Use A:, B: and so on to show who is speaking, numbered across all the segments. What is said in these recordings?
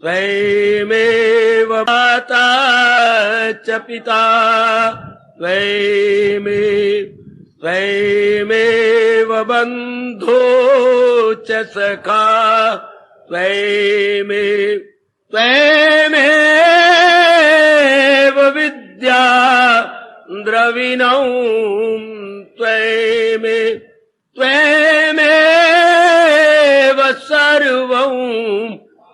A: त्वमेव माता च पिता त्वमेव बन्धो च सखा त्वमेव विद्या द्रविणं त्वमेव सर्वं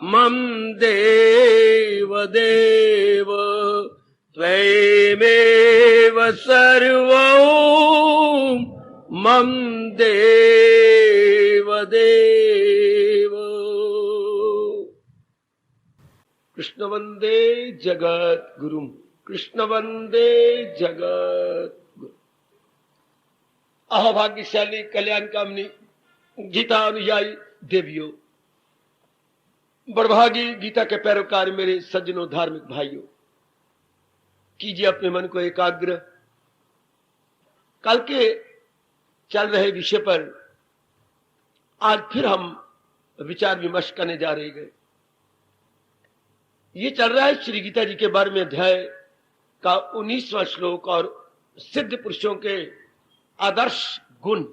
A: मम देव देव त्वमेव सर्वं मम देव देव। कृष्ण वंदे जगत गुरु, कृष्ण वंदे जगत गुरु। अभाग्यशाली कल्याण कामनी गीता अनुयायी देवियों, बड़भागी गीता के पैरोकार मेरे सज्जनों, धार्मिक भाइयों, कीजिए अपने मन को एकाग्र। कल के चल रहे विषय पर आज फिर हम विचार विमर्श करने जा रहे हैं। ये चल रहा है श्री गीता जी के बारे में अध्याय का 19वां श्लोक और सिद्ध पुरुषों के आदर्श गुण।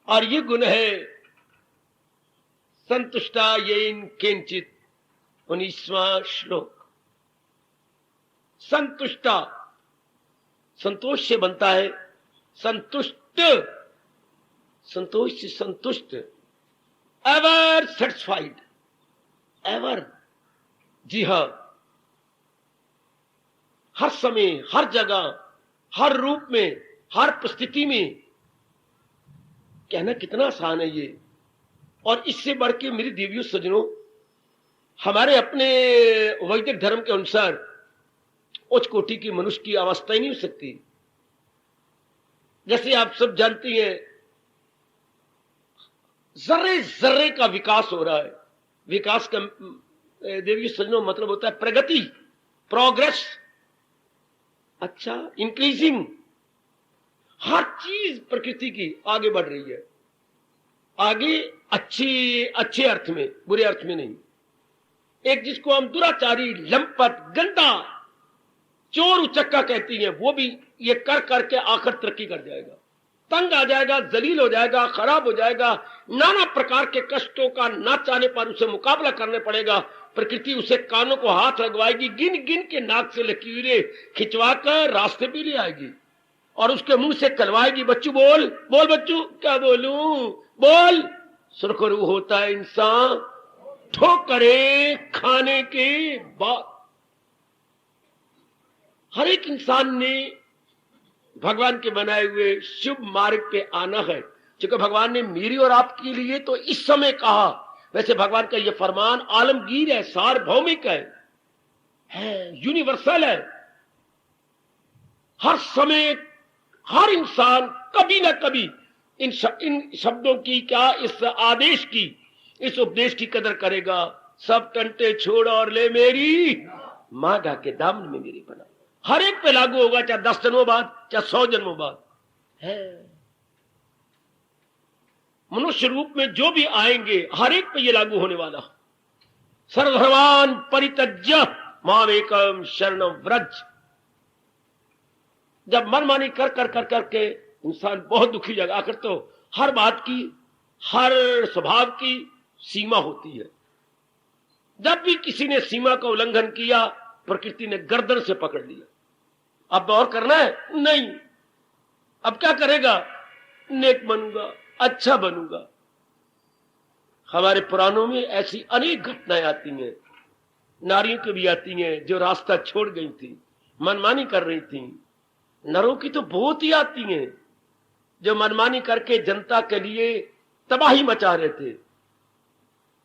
A: और ये गुण है संतुष्टा येन किंचित, 19वां श्लोक। संतुष्टा, संतोष से बनता है संतुष्ट, संतोष से संतुष्ट, एवर सेटिस्फाइड, एवर। जी हां, हर समय, हर जगह, हर रूप में, हर परिस्थिति में। कहना कितना आसान है ये। और इससे बढ़ के मेरी देवियों सज्जनों, हमारे अपने वैदिक धर्म के अनुसार उच्च कोटि की मनुष्य की अवस्था ही नहीं हो सकती। जैसे आप सब जानती हैं, जर्रे जर्रे का विकास हो रहा है। विकास का देवियों सज्जनों मतलब होता है प्रगति, प्रोग्रेस। अच्छा, इंक्रीजिंग। हर चीज प्रकृति की आगे बढ़ रही है। आगे अच्छे अर्थ में, बुरे अर्थ में नहीं। एक जिसको हम दुराचारी, लंपट, गंदा, चोर उचक्का कहती हैं, वो भी ये कर करके आखिर तरक्की कर जाएगा, तंग आ जाएगा, जलील हो जाएगा, खराब हो जाएगा। नाना प्रकार के कष्टों का ना चाहने पर उसे मुकाबला करने पड़ेगा। प्रकृति उसे कानों को हाथ लगवाएगी, गिन गिन के नाक से लकीरें खिंचवा कर रास्ते पे ले आएगी और उसके मुंह से कलवाएगी, बच्चू बोल बोल बच्चू। क्या बोलूं? बोल। सुरखरू होता है इंसान ठोकरे खाने के बाद। हर एक इंसान ने भगवान के बनाए हुए शुभ मार्ग पे आना है। क्योंकि भगवान ने मेरी और आपके लिए तो इस समय कहा। वैसे भगवान का यह फरमान आलमगीर है, सार्वभौमिक है, यूनिवर्सल है। हर समय हर इंसान कभी ना कभी इन शब्दों की, क्या इस आदेश की, इस उपदेश की कदर करेगा। सब टंटे छोड़ और ले मेरी मांगा के दामन में मेरी बना। हर एक पे लागू होगा, चाहे 10 जन्मों बाद, चाहे 100 जन्मों बाद है। मनुष्य रूप में जो भी आएंगे हर एक पे ये लागू होने वाला। सर्वधर्मान् परित्यज्य मामेकं शरणं व्रज। जब मनमानी कर कर कर करके इंसान बहुत दुखी जाएगा। आखिर तो हर बात की, हर स्वभाव की सीमा होती है। जब भी किसी ने सीमा का उल्लंघन किया, प्रकृति ने गर्दन से पकड़ लिया। अब और करना है? नहीं। अब क्या करेगा? नेक बनूंगा, अच्छा बनूंगा। हमारे पुराणों में ऐसी अनेक घटनाएं आती हैं, नारियों की भी आती हैं जो रास्ता छोड़ गई थी, मनमानी कर रही थी। नरों की तो बहुत ही आती हैं जो मनमानी करके जनता के लिए तबाही मचा रहे थे।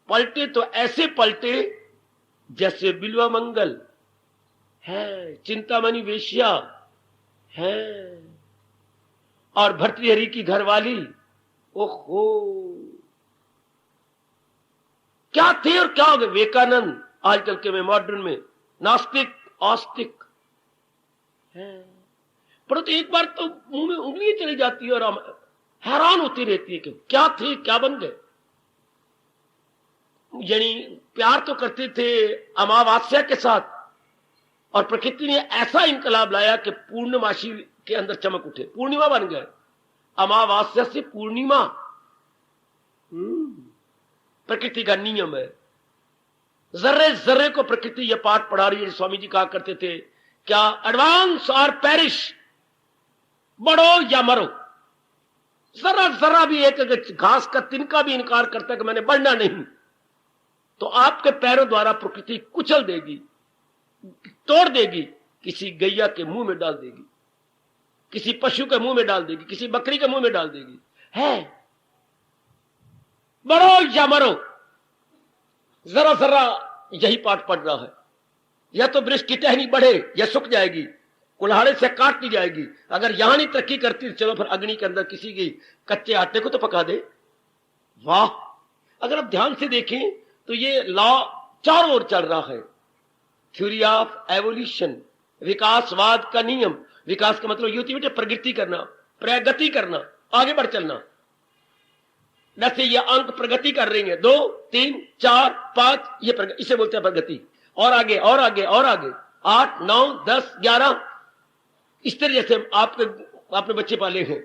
A: पलटे तो ऐसे पलटे जैसे बिल्वा मंगल है, चिंतामणि वेश्या है और भर्तृहरि की घरवाली। ओहो, क्या थे और क्या हो गए? विवेकानंद आजकल के में मॉडर्न में नास्तिक आस्तिक है। परंतु एक बार तो मुंह में उंगली चली जाती है और हम हैरान होती रहती है कि क्या थे, क्या बन गए। यानी प्यार तो करते थे अमावस्या के साथ, और प्रकृति ने ऐसा इनकलाब लाया कि पूर्णमासी के अंदर चमक उठे, पूर्णिमा बन गए, अमावस्या से पूर्णिमा। प्रकृति का नियम है। जर्रे जर्रे को प्रकृति यह पाठ पढ़ा रही है। स्वामी जी कहा करते थे, क्या एडवांस और पेरिश, बढ़ो या मरो। जरा जरा भी एक घास का तिनका भी इनकार करता है कि मैंने बढ़ना नहीं, तो आपके पैरों द्वारा प्रकृति कुचल देगी, तोड़ देगी, किसी गैया के मुंह में डाल देगी, किसी पशु के मुंह में डाल देगी, किसी बकरी के मुंह में डाल देगी। है बढ़ो या मरो, जरा जरा यही पाठ पढ़ रहा है। या तो वृक्ष की टहनी बढ़े या सूख जाएगी, कुल्हाड़े से काट दी जाएगी। अगर यहां नहीं तरक्की करती तो चलो फिर अग्नि के अंदर किसी की कच्चे आटे को तो पका दे। वाह, अगर आप ध्यान से देखें तो ये लॉ चारों ओर चल रहा है। थ्योरी ऑफ एवोल्यूशन, विकासवाद का नियम। विकास का मतलब युति बेटे प्रगति करना, प्रगति करना, आगे बढ़ चलना। जैसे ये अंक प्रगति कर रही है, 2 3 4 5, ये इसे बोलते हैं प्रगति। और आगे और आगे और आगे, 8 9 10 11, इस तरह जैसे आपने बच्चे पाले हैं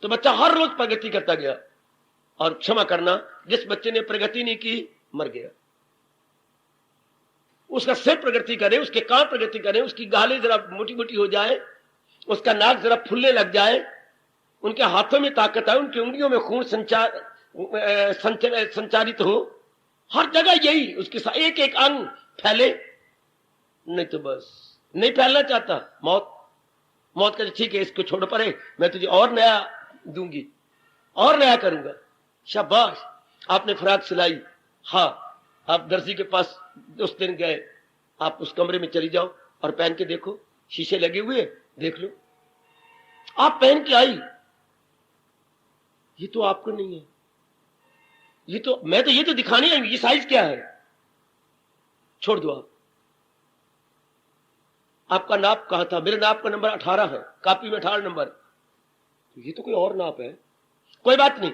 A: तो बच्चा हर रोज प्रगति करता गया। और क्षमा करना, जिस बच्चे ने प्रगति नहीं की मर गया। उसका सिर प्रगति करे, उसके कान प्रगति करे, उसकी गालें जरा मोटी मोटी हो जाए, उसका नाक जरा फूलने लग जाए, उनके हाथों में ताकत आए, उनकी उंगलियों में खून संचारित हो, हर जगह यही, उसके साथ एक एक अंग फैले। नहीं तो बस नहीं फैलना चाहता, मौत का ठीक है, इसको छोड़ परे, मैं तुझे और नया दूंगी, और नया करूंगा। शाबाश, आपने फ्राक सिलाई, हाँ, आप दर्जी के पास उस दिन गए, आप उस कमरे में चली जाओ और पहन के देखो, शीशे लगे हुए, देख लो। आप पहन के आई, ये तो आपको नहीं है, ये तो दिखाने आएंगे, ये साइज क्या है, छोड़ दो। आपका नाप कहां था? मेरे नाप का नंबर 18 है, कॉपी में 18 नंबर, तो ये तो कोई और नाप है। कोई बात नहीं,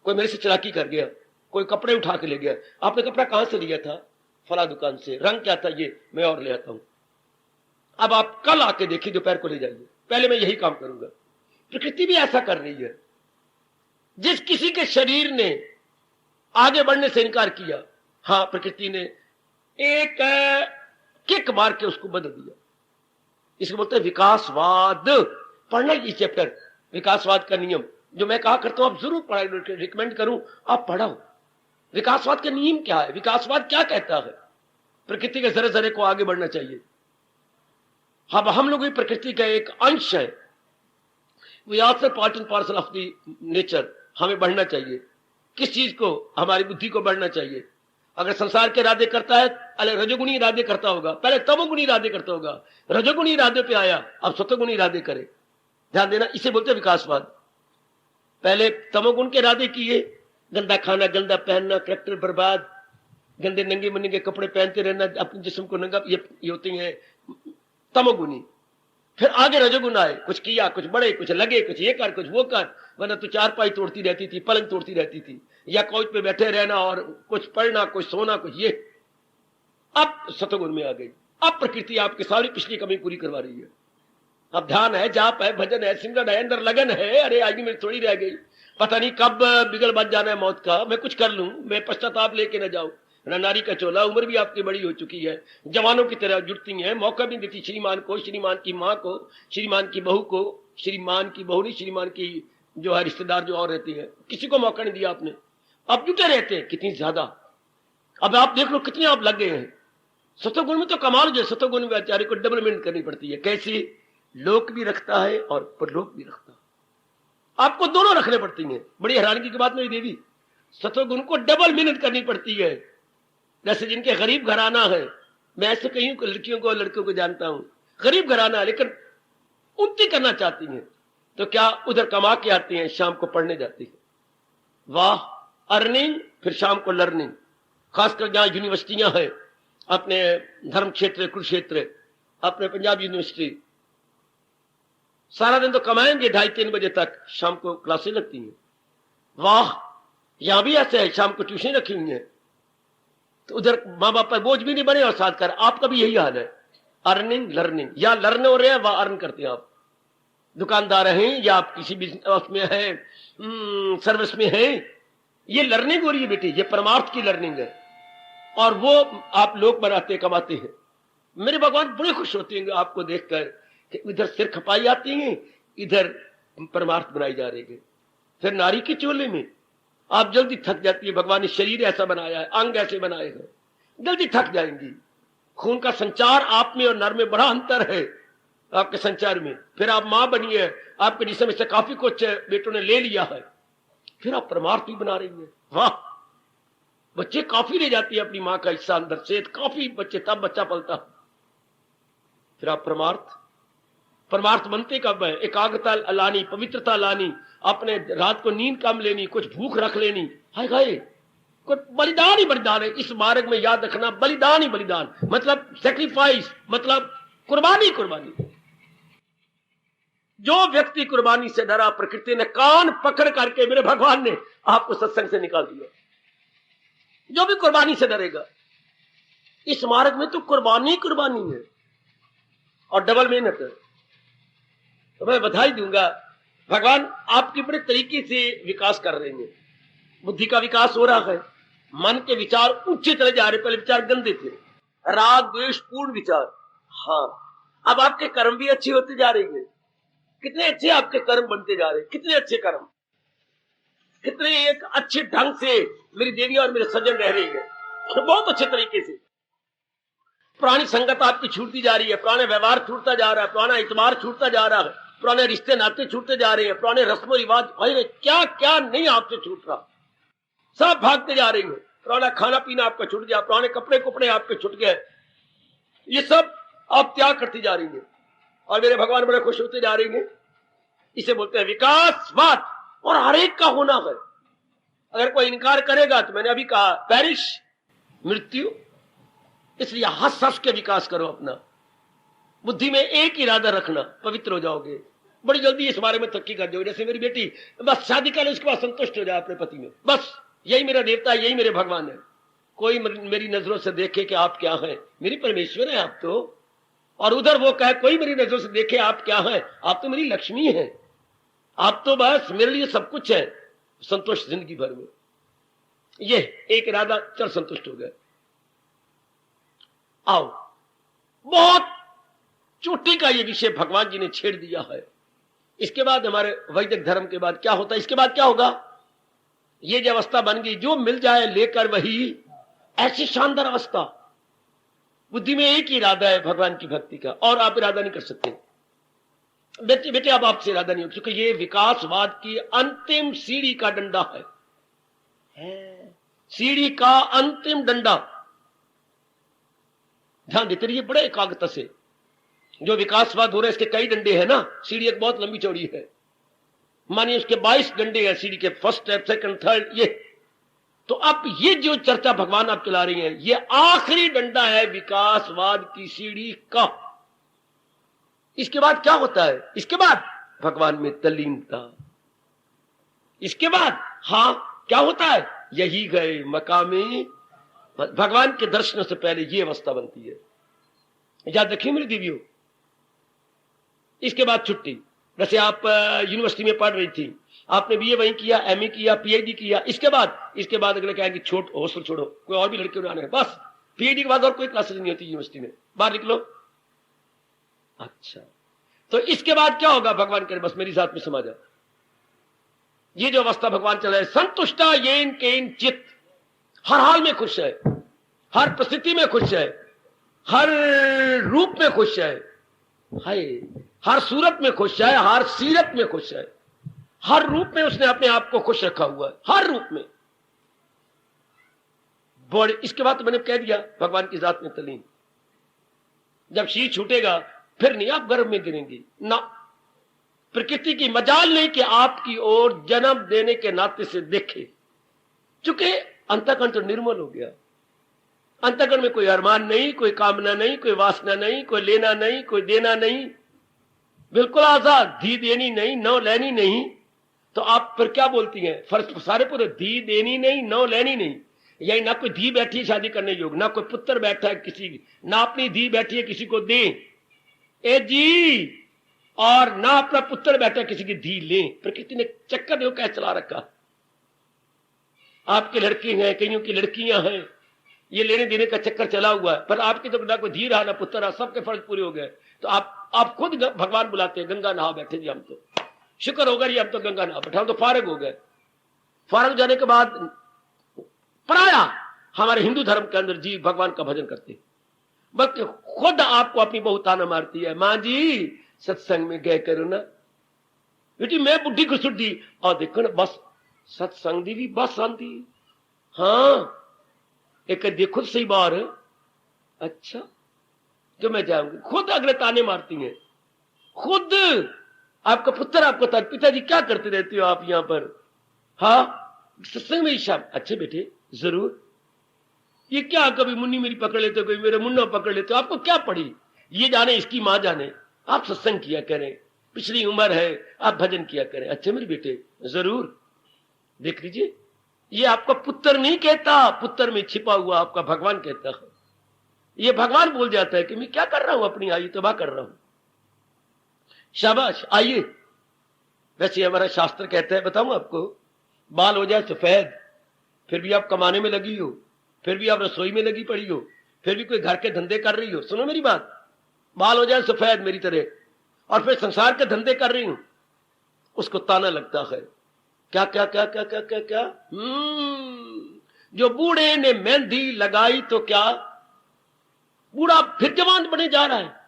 A: कोई मेरे से चालाकी कर गया, कोई कपड़े उठा के ले गया। आपने कपड़ा कहां से लिया था? फला दुकान से। रंग क्या था? ये मैं और ले आता हूं। अब आप कल आके देखिए, दोपहर को ले जाइए, पहले मैं यही काम करूंगा। प्रकृति भी ऐसा कर रही है। जिस किसी के शरीर ने आगे बढ़ने से इनकार किया, हाँ, प्रकृति ने एक किक मार के उसको बदल दिया। इसको बोलते हैं विकासवाद। पढ़ना ये चैप्टर, विकासवाद का नियम, जो मैं कहा करता हूं आप जरूर पढ़ाई, रिकमेंड करूं आप पढ़ो। विकासवाद का नियम क्या है, विकासवाद क्या कहता है? प्रकृति के जरे जरे को आगे बढ़ना चाहिए। हम लोग भी प्रकृति का एक अंश है। We are part and parcel of the nature. हमें बढ़ना चाहिए। किस चीज को? हमारी बुद्धि को बढ़ना चाहिए। अगर संसार के इरादे करता है, अरे रजोगुणी इरादे करता होगा, पहले तमोगुणी इरादे करता होगा, रजोगुणी इरादे पे आया, अब सतोगुणी इरादे करे। ध्यान देना, इसे बोलते हैं विकासवाद। पहले तमोगुण के इरादे किए, गंदा खाना, गंदा पहनना, कैरेक्टर बर्बाद, गंदे नंगे मुन्ने कपड़े पहनते रहना, अपने जिस्म को नंगा, ये होती है तमोगुणी। फिर आगे रजोगुण आए, कुछ किया, कुछ बढ़े, कुछ लगे, कुछ ये कर, कुछ वो कर, वरना तो चारपाई तोड़ती रहती थी, पलंग तोड़ती रहती थी, या कोच पे बैठे रहना और कुछ पढ़ना, कुछ सोना, कुछ ये। अब सतोगुण में आ गई। अब प्रकृति आपकी सारी पिछली कमी पूरी करवा रही है। अब ध्यान है, जाप है, भजन है, सिमरन है, अंदर लगन है। अरे आगे मेरी थोड़ी रह गई, पता नहीं कब बिगड़ बच जाना है मौत का, मैं कुछ कर लूं, मैं पश्चाताप लेके न जाऊं। नारी का चोला, उम्र भी आपकी बड़ी हो चुकी है, जवानों की तरह जुटती है, मौका भी देती श्रीमान को, श्रीमान की माँ को, श्रीमान की बहू को, श्रीमान की बहू नहीं, श्रीमान की जो है रिश्तेदार जो और रहती है, किसी को मौका नहीं दिया आपने। अब जुटे रहते हैं कितनी ज्यादा। अब आप देख लो कितने आप लग गए हैं। सतोगुण में तो कमाल, जो सतोगुण में आचार्य को डबल मेहनत करनी पड़ती है। कैसी? लोक भी रखता है और परलोक भी रखता है। आपको दोनों रखने पड़ती हैं। बड़ी हैरानी की बात मेरी देवी, सतोगुण को डबल मेहनत करनी पड़ती है। जैसे जिनके गरीब घराना है, मैं ऐसे कई लड़कियों को लड़कों को जानता हूं, गरीब घराना है लेकिन उन्नति करना चाहती हैं, तो क्या उधर कमा के आती हैं, शाम को पढ़ने जाती है। वाह, अर्निंग, फिर शाम को लर्निंग। खासकर जहां यूनिवर्सिटियां हैं, अपने धर्म क्षेत्र, कुरुक्षेत्र, अपने पंजाब यूनिवर्सिटी, सारा दिन तो कमाएंगे 2:30-3 बजे तक, शाम को क्लासें लगती हैं। वाह, यहां भी ऐसे है, शाम को ट्यूशन रखी हुई है, तो उधर माँ बाप पर बोझ भी नहीं बने और साथ कर, आपका भी यही हाल है। अर्निंग लर्निंग, या लर्न हो रहे हैं वह अर्न करते हैं। आप दुकानदार हैं या आप किसी बिजनेस में है, सर्विस में है, ये लर्निंग हो रही है बेटी, ये परमार्थ की लर्निंग है, और वो आप लोग बनाते कमाते हैं। मेरे भगवान बड़े खुश होते हैं आपको देखकर कि इधर सिर खपाई आती है, इधर परमार्थ बनाई जा रही है। फिर नारी के चोले में आप जल्दी थक जाती है, भगवान ने शरीर ऐसा बनाया है, अंग ऐसे बनाए हैं, जल्दी थक जाएंगी। खून का संचार आप में और नर में बड़ा अंतर है आपके संचार में। फिर आप मां बनी है, आपके जिस्म से काफी कुछ बेटों ने ले लिया है, फिर आप परमार्थ भी बना रही है। वाह, बच्चे काफी ले जाती है अपनी मां का हिस्सा अंदर से, काफी बच्चे, तब बच्चा पलता। फिर आप परमार्थ बनते कब है? एकाग्रता लानी, पवित्रता लानी, अपने रात को नींद कम लेनी, कुछ भूख रख लेनी, हाय हाय, कुछ बलिदान ही बलिदान है इस मार्ग में। याद रखना, बलिदान ही बलिदान, मतलब सेक्रीफाइस, मतलब कुर्बानी कुर्बानी। जो व्यक्ति कुर्बानी से डरा, प्रकृति ने कान पकड़ करके मेरे भगवान ने आपको सत्संग से निकाल दिया। जो भी कुर्बानी से डरेगा, इस मार्ग में तो कुर्बानी कुर्बानी है और डबल मेहनत है। तो मैं बधाई दूंगा, भगवान आपके बड़े तरीके से विकास कर रहे हैं। बुद्धि का विकास हो रहा है, मन के विचार ऊंचे चले जा रहे, पहले विचार गंदे थे, राग द्वेष पूर्ण विचार। हाँ, अब आपके कर्म भी अच्छे होते जा रहे हैं। कितने अच्छे आपके कर्म बनते जा रहे हैं, कितने अच्छे कर्म, कितने एक अच्छे ढंग से मेरी देवी और मेरे सज्जन रह रही है, बहुत अच्छे तरीके से। पुरानी संगत आपकी छूटती जा रही है, पुराने व्यवहार छूटता जा रहा है, पुराना इतबार छूटता जा रहा है, पुराने रिश्ते नाते छूटते जा रहे हैं, पुराने रस्मों रिवाज, भाई क्या क्या नहीं आपसे छूट रहा, सब भागते जा रहे हैं। पुराना खाना पीना आपका छूट गया, पुराने कपड़े कुपड़े आपके छूट गए, ये सब आप त्याग करती जा रही है और मेरे भगवान बड़े खुश होते जा रहे हैं। इसे बोलते हैं विकासवाद, और हर एक का होना है। अगर कोई इनकार करेगा तो मैंने अभी कहा पेरिश, मृत्यु। इसलिए हंस हंस के विकास करो अपना, बुद्धि में एक इरादा रखना, पवित्र हो जाओगे। बड़ी जल्दी इस बारे में तरक्की कर जाओगे। जैसे मेरी बेटी बस शादी कर ले, उसके बाद संतुष्ट हो जाए अपने पति में, बस यही मेरा देवता है, यही मेरे भगवान है। कोई मेरी नजरों से देखे कि आप क्या हैं, मेरी परमेश्वर है आप तो, और उधर वो कहे कोई मेरी नजरों से देखे आप क्या हैं, आप तो मेरी लक्ष्मी है, आप तो बस मेरे लिए सब कुछ है। संतुष्ट जिंदगी भर में, ये एक इरादा, चल संतुष्ट हो गए। आओ, बहुत चोटी का ये विषय भगवान जी ने छेड़ दिया है। इसके बाद हमारे वैदिक धर्म के बाद क्या होता है, इसके बाद क्या होगा? ये जो अवस्था बन गई, जो मिल जाए लेकर वही, ऐसी शानदार अवस्था। बुद्धि में एक ही इरादा है भगवान की भक्ति का, और आप इरादा नहीं कर सकते। बेटे बेटे अब आपसे इरादा नहीं हो, क्योंकि ये विकासवाद की अंतिम सीढ़ी का डंडा है, सीढ़ी का अंतिम डंडा। ध्यान देते रहिए बड़े एकाग्रता से। जो विकासवाद हो रहा है इसके कई डंडे हैं ना, सीढ़ी एक बहुत लंबी चौड़ी है, मानिए उसके 22 डंडे हैं सीढ़ी के, फर्स्ट स्टेप, सेकंड, थर्ड, ये। तो अब ये जो चर्चा भगवान आप चला रही हैं, ये आखिरी डंडा है विकासवाद की सीढ़ी का। इसके बाद क्या होता है? इसके बाद भगवान में तल्लीनता। इसके बाद हाँ क्या होता है? यही गए मकामे, भगवान के दर्शनों से पहले ये अवस्था बनती है। याद रखिए मेरी देवियों। इसके बाद छुट्टी। जैसे आप यूनिवर्सिटी में पढ़ रही थी, आपने बीए वहीं किया, एमए किया, पीएचडी किया, इसके बाद अगले कहेंगे छोड़, हॉस्टल छोड़ो, कोई और भी लड़के आने, बस पीएचडी के बाद और कोई क्लासेस नहीं होती यूनिवर्सिटी में, बाहर निकलो। अच्छा, तो इसके बाद क्या होगा? भगवान करे बस मेरी जात में समा जाओ। ये जो अवस्था भगवान चला है, संतुष्टा येन केन चित्त, हर हाल में खुश है, हर परिस्थिति में खुश है, हर रूप में खुश है, हर सूरत में खुश है, हर सीरत में खुश है, हर रूप में उसने अपने आप को खुश रखा हुआ है, हर रूप में। बड़े इसके बाद तो मैंने कह दिया भगवान की जात में तलीन। जब शीर छूटेगा फिर नहीं आप गर्भ में गिरेंगी ना। प्रकृति की मजाल नहीं कि आपकी ओर जन्म देने के नाते से देखे, चूंकि अंतःकरण तो निर्मल हो गया। अंतःकरण में कोई अरमान नहीं, कोई कामना नहीं, कोई वासना नहीं, कोई लेना नहीं, कोई देना नहीं, बिल्कुल आजाद, धी देनी नहीं, नौ लेनी नहीं, तो आप फिर क्या बोलती हैं? फर्ज सारे पूरे धी देनी नहीं, नौ लेनी नहीं। यही ना कोई धी बैठी है शादी करने योग्य, ना कोई पुत्र बैठा है किसी, ना अपनी धी बैठी है किसी को दे ए जी, और ना अपना पुत्र बैठा है किसी की धी ले। प्रकृति ने चक्कर देखो कैसे चला रखा। आपके लड़के हैं, कईयों की लड़कियां हैं, ये लेने देने का चक्कर चला हुआ है, पर आपकी तो ना कोई धी रहा ना पुत्र रहा, सबके फर्ज पूरे हो गए। तो आप खुद भगवान बुलाते हैं, गंगा नहा बैठे जी, हम तो शुक्र होगा जी, हम तो गंगा नहा बैठे, हम तो फारग हो गए। फारग जाने के बाद पराया हमारे हिंदू धर्म के अंदर जी भगवान का भजन करते, बल्कि खुद आपको अपनी बहू ताना मारती है, मां जी सत्संग में गए करो ना बेटी, मैं बुढ़ी को सुधी और देखो ना बस सत्संग दी भी बस आंदी। हाँ एक देखो सही बार, अच्छा तो मैं जाऊंगी। खुद अगले ताने मारती हैं, खुद आपका पुत्र आपको पिताजी क्या करते रहते हो आप यहां पर? हाँ सत्संग में शाम, अच्छे बेटे जरूर। ये क्या कभी मुन्नी मेरी पकड़ लेते हो, कभी मेरे मुन्ना पकड़ लेते हो, आपको क्या पड़ी? ये जाने इसकी मां जाने, आप सत्संग किया करें, पिछली उम्र है, आप भजन किया करें। अच्छे मेरे बेटे जरूर। देख लीजिए, ये आपका पुत्र नहीं कहता, पुत्र में छिपा हुआ आपका भगवान कहता है। ये भगवान बोल जाता है कि मैं क्या कर रहा हूं, अपनी आयु तबाह कर रहा हूं। शाबाश, आइए। वैसे हमारा शास्त्र कहता है, बताऊं आपको, बाल हो जाए सफेद फिर भी आप कमाने में लगी हो, फिर भी आप रसोई में लगी पड़ी हो, फिर भी कोई घर के धंधे कर रही हो, सुनो मेरी बात, बाल हो जाए सफेद मेरी तरह और फिर संसार के धंधे कर रही हूं, उसको ताना लगता है। क्या क्या क्या क्या क्या क्या क्या? जो बूढ़े ने मेहंदी लगाई तो क्या, बूढ़ा फिर जवान बने जा रहा है,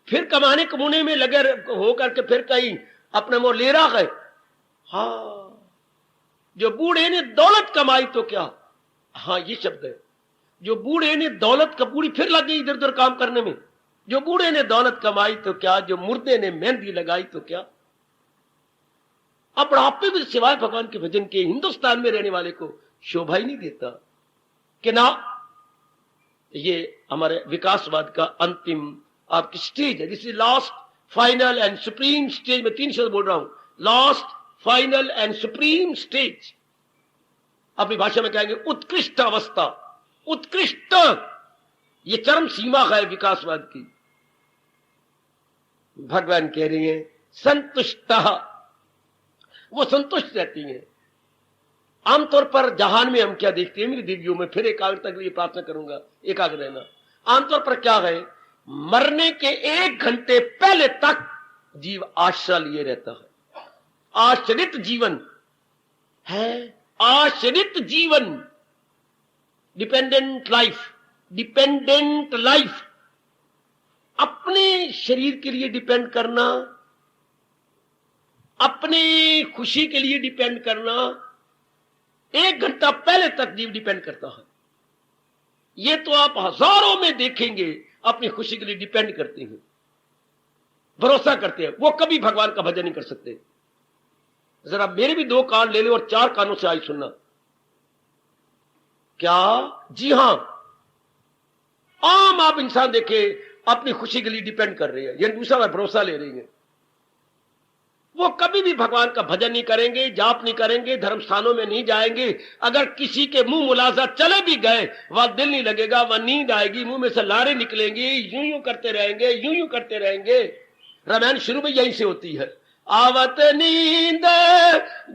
A: फिर कमाने कमूने में लगे होकर के फिर कहीं अपने मोह ले रहा है। हाँ, जो बूढ़े ने दौलत कमाई तो क्या, हाँ ये शब्द है, जो बूढ़े ने दौलत का, बूढ़ी फिर लग गई इधर उधर काम करने में, जो बूढ़े ने दौलत कमाई तो क्या, जो मुर्दे ने मेहंदी लगाई तो क्या। अब बुढ़ापे में सिवाय भगवान के भजन के हिंदुस्तान में रहने वाले को शोभा ही नहीं देता कि ना। ये हमारे विकासवाद का अंतिम आपकी स्टेज है, this is last final and supreme stage. में 3 शब्द बोल रहा हूं, last final and supreme stage. अपनी भाषा में कहेंगे उत्कृष्ट अवस्था, उत्कृष्ट, ये चरम सीमा है विकासवाद की। भगवान कह रही हैं संतुष्ट, वो संतुष्ट रहती हैं। आमतौर पर जहान में हम क्या देखते हैं मेरी दिव्यों में, फिर एकाग्रता के लिए प्रार्थना करूंगा, एकाग्र रहना। आमतौर पर क्या है, मरने के 1 घंटे पहले तक जीव आश्रय लिए रहता है। आश्रित जीवन है, आश्रित जीवन, डिपेंडेंट लाइफ, डिपेंडेंट लाइफ। अपने शरीर के लिए डिपेंड करना, अपनी खुशी के लिए डिपेंड करना, 1 घंटा पहले तक जीव डिपेंड करता है। ये तो आप हजारों में देखेंगे अपनी खुशी के लिए डिपेंड करते हैं, भरोसा करते हैं, वो कभी भगवान का भजन नहीं कर सकते। जरा मेरे भी 2 कान ले लो और 4 कानों से आई सुनना। क्या? जी हां, आम आप इंसान देखे अपनी खुशी के लिए डिपेंड कर रहे हैं, ये दूसरा का भरोसा ले रही है। वो कभी भी भगवान का भजन नहीं करेंगे, जाप नहीं करेंगे, धर्म स्थानों में नहीं जाएंगे। अगर किसी के मुंह मुलाजा चले भी गए, वह दिल नहीं लगेगा, वह नींद आएगी, मुंह में से लारे निकलेंगे, यूं यूं करते रहेंगे, यूं यूं करते रहेंगे। रामायण शुरू में यहीं से होती है, आवत नींद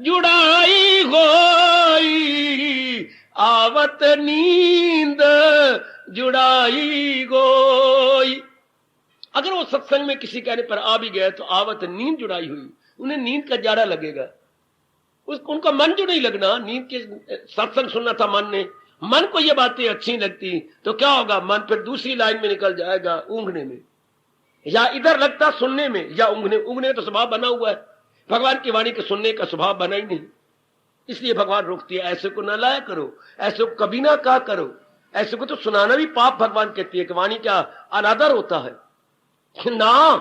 A: जुड़ाई गोई, आवत नींद जुड़ाई गोई। अगर वो सत्संग में किसी कहने पर आ भी गए तो आवत नींद जुड़ाई हुई, उन्हें नींद का जाड़ा लगेगा, उनका मन जो नहीं लगना। नींद के सत्संग सुनना था मन ने, मन को ये बातें अच्छी लगती तो क्या होगा, मन फिर दूसरी लाइन में निकल जाएगा, ऊँघने में, या इधर लगता सुनने में या ऊँघने। ऊँघने तो स्वभाव बना हुआ है, भगवान की वाणी के सुनने का स्वभाव बना ही नहीं, इसलिए भगवान रोकती है, ऐसे को ना लाया करो, ऐसे को कभी ना कहा करो, ऐसे को तो सुनाना भी पाप। भगवान कहती है कि वाणी का अनादर होता है ना,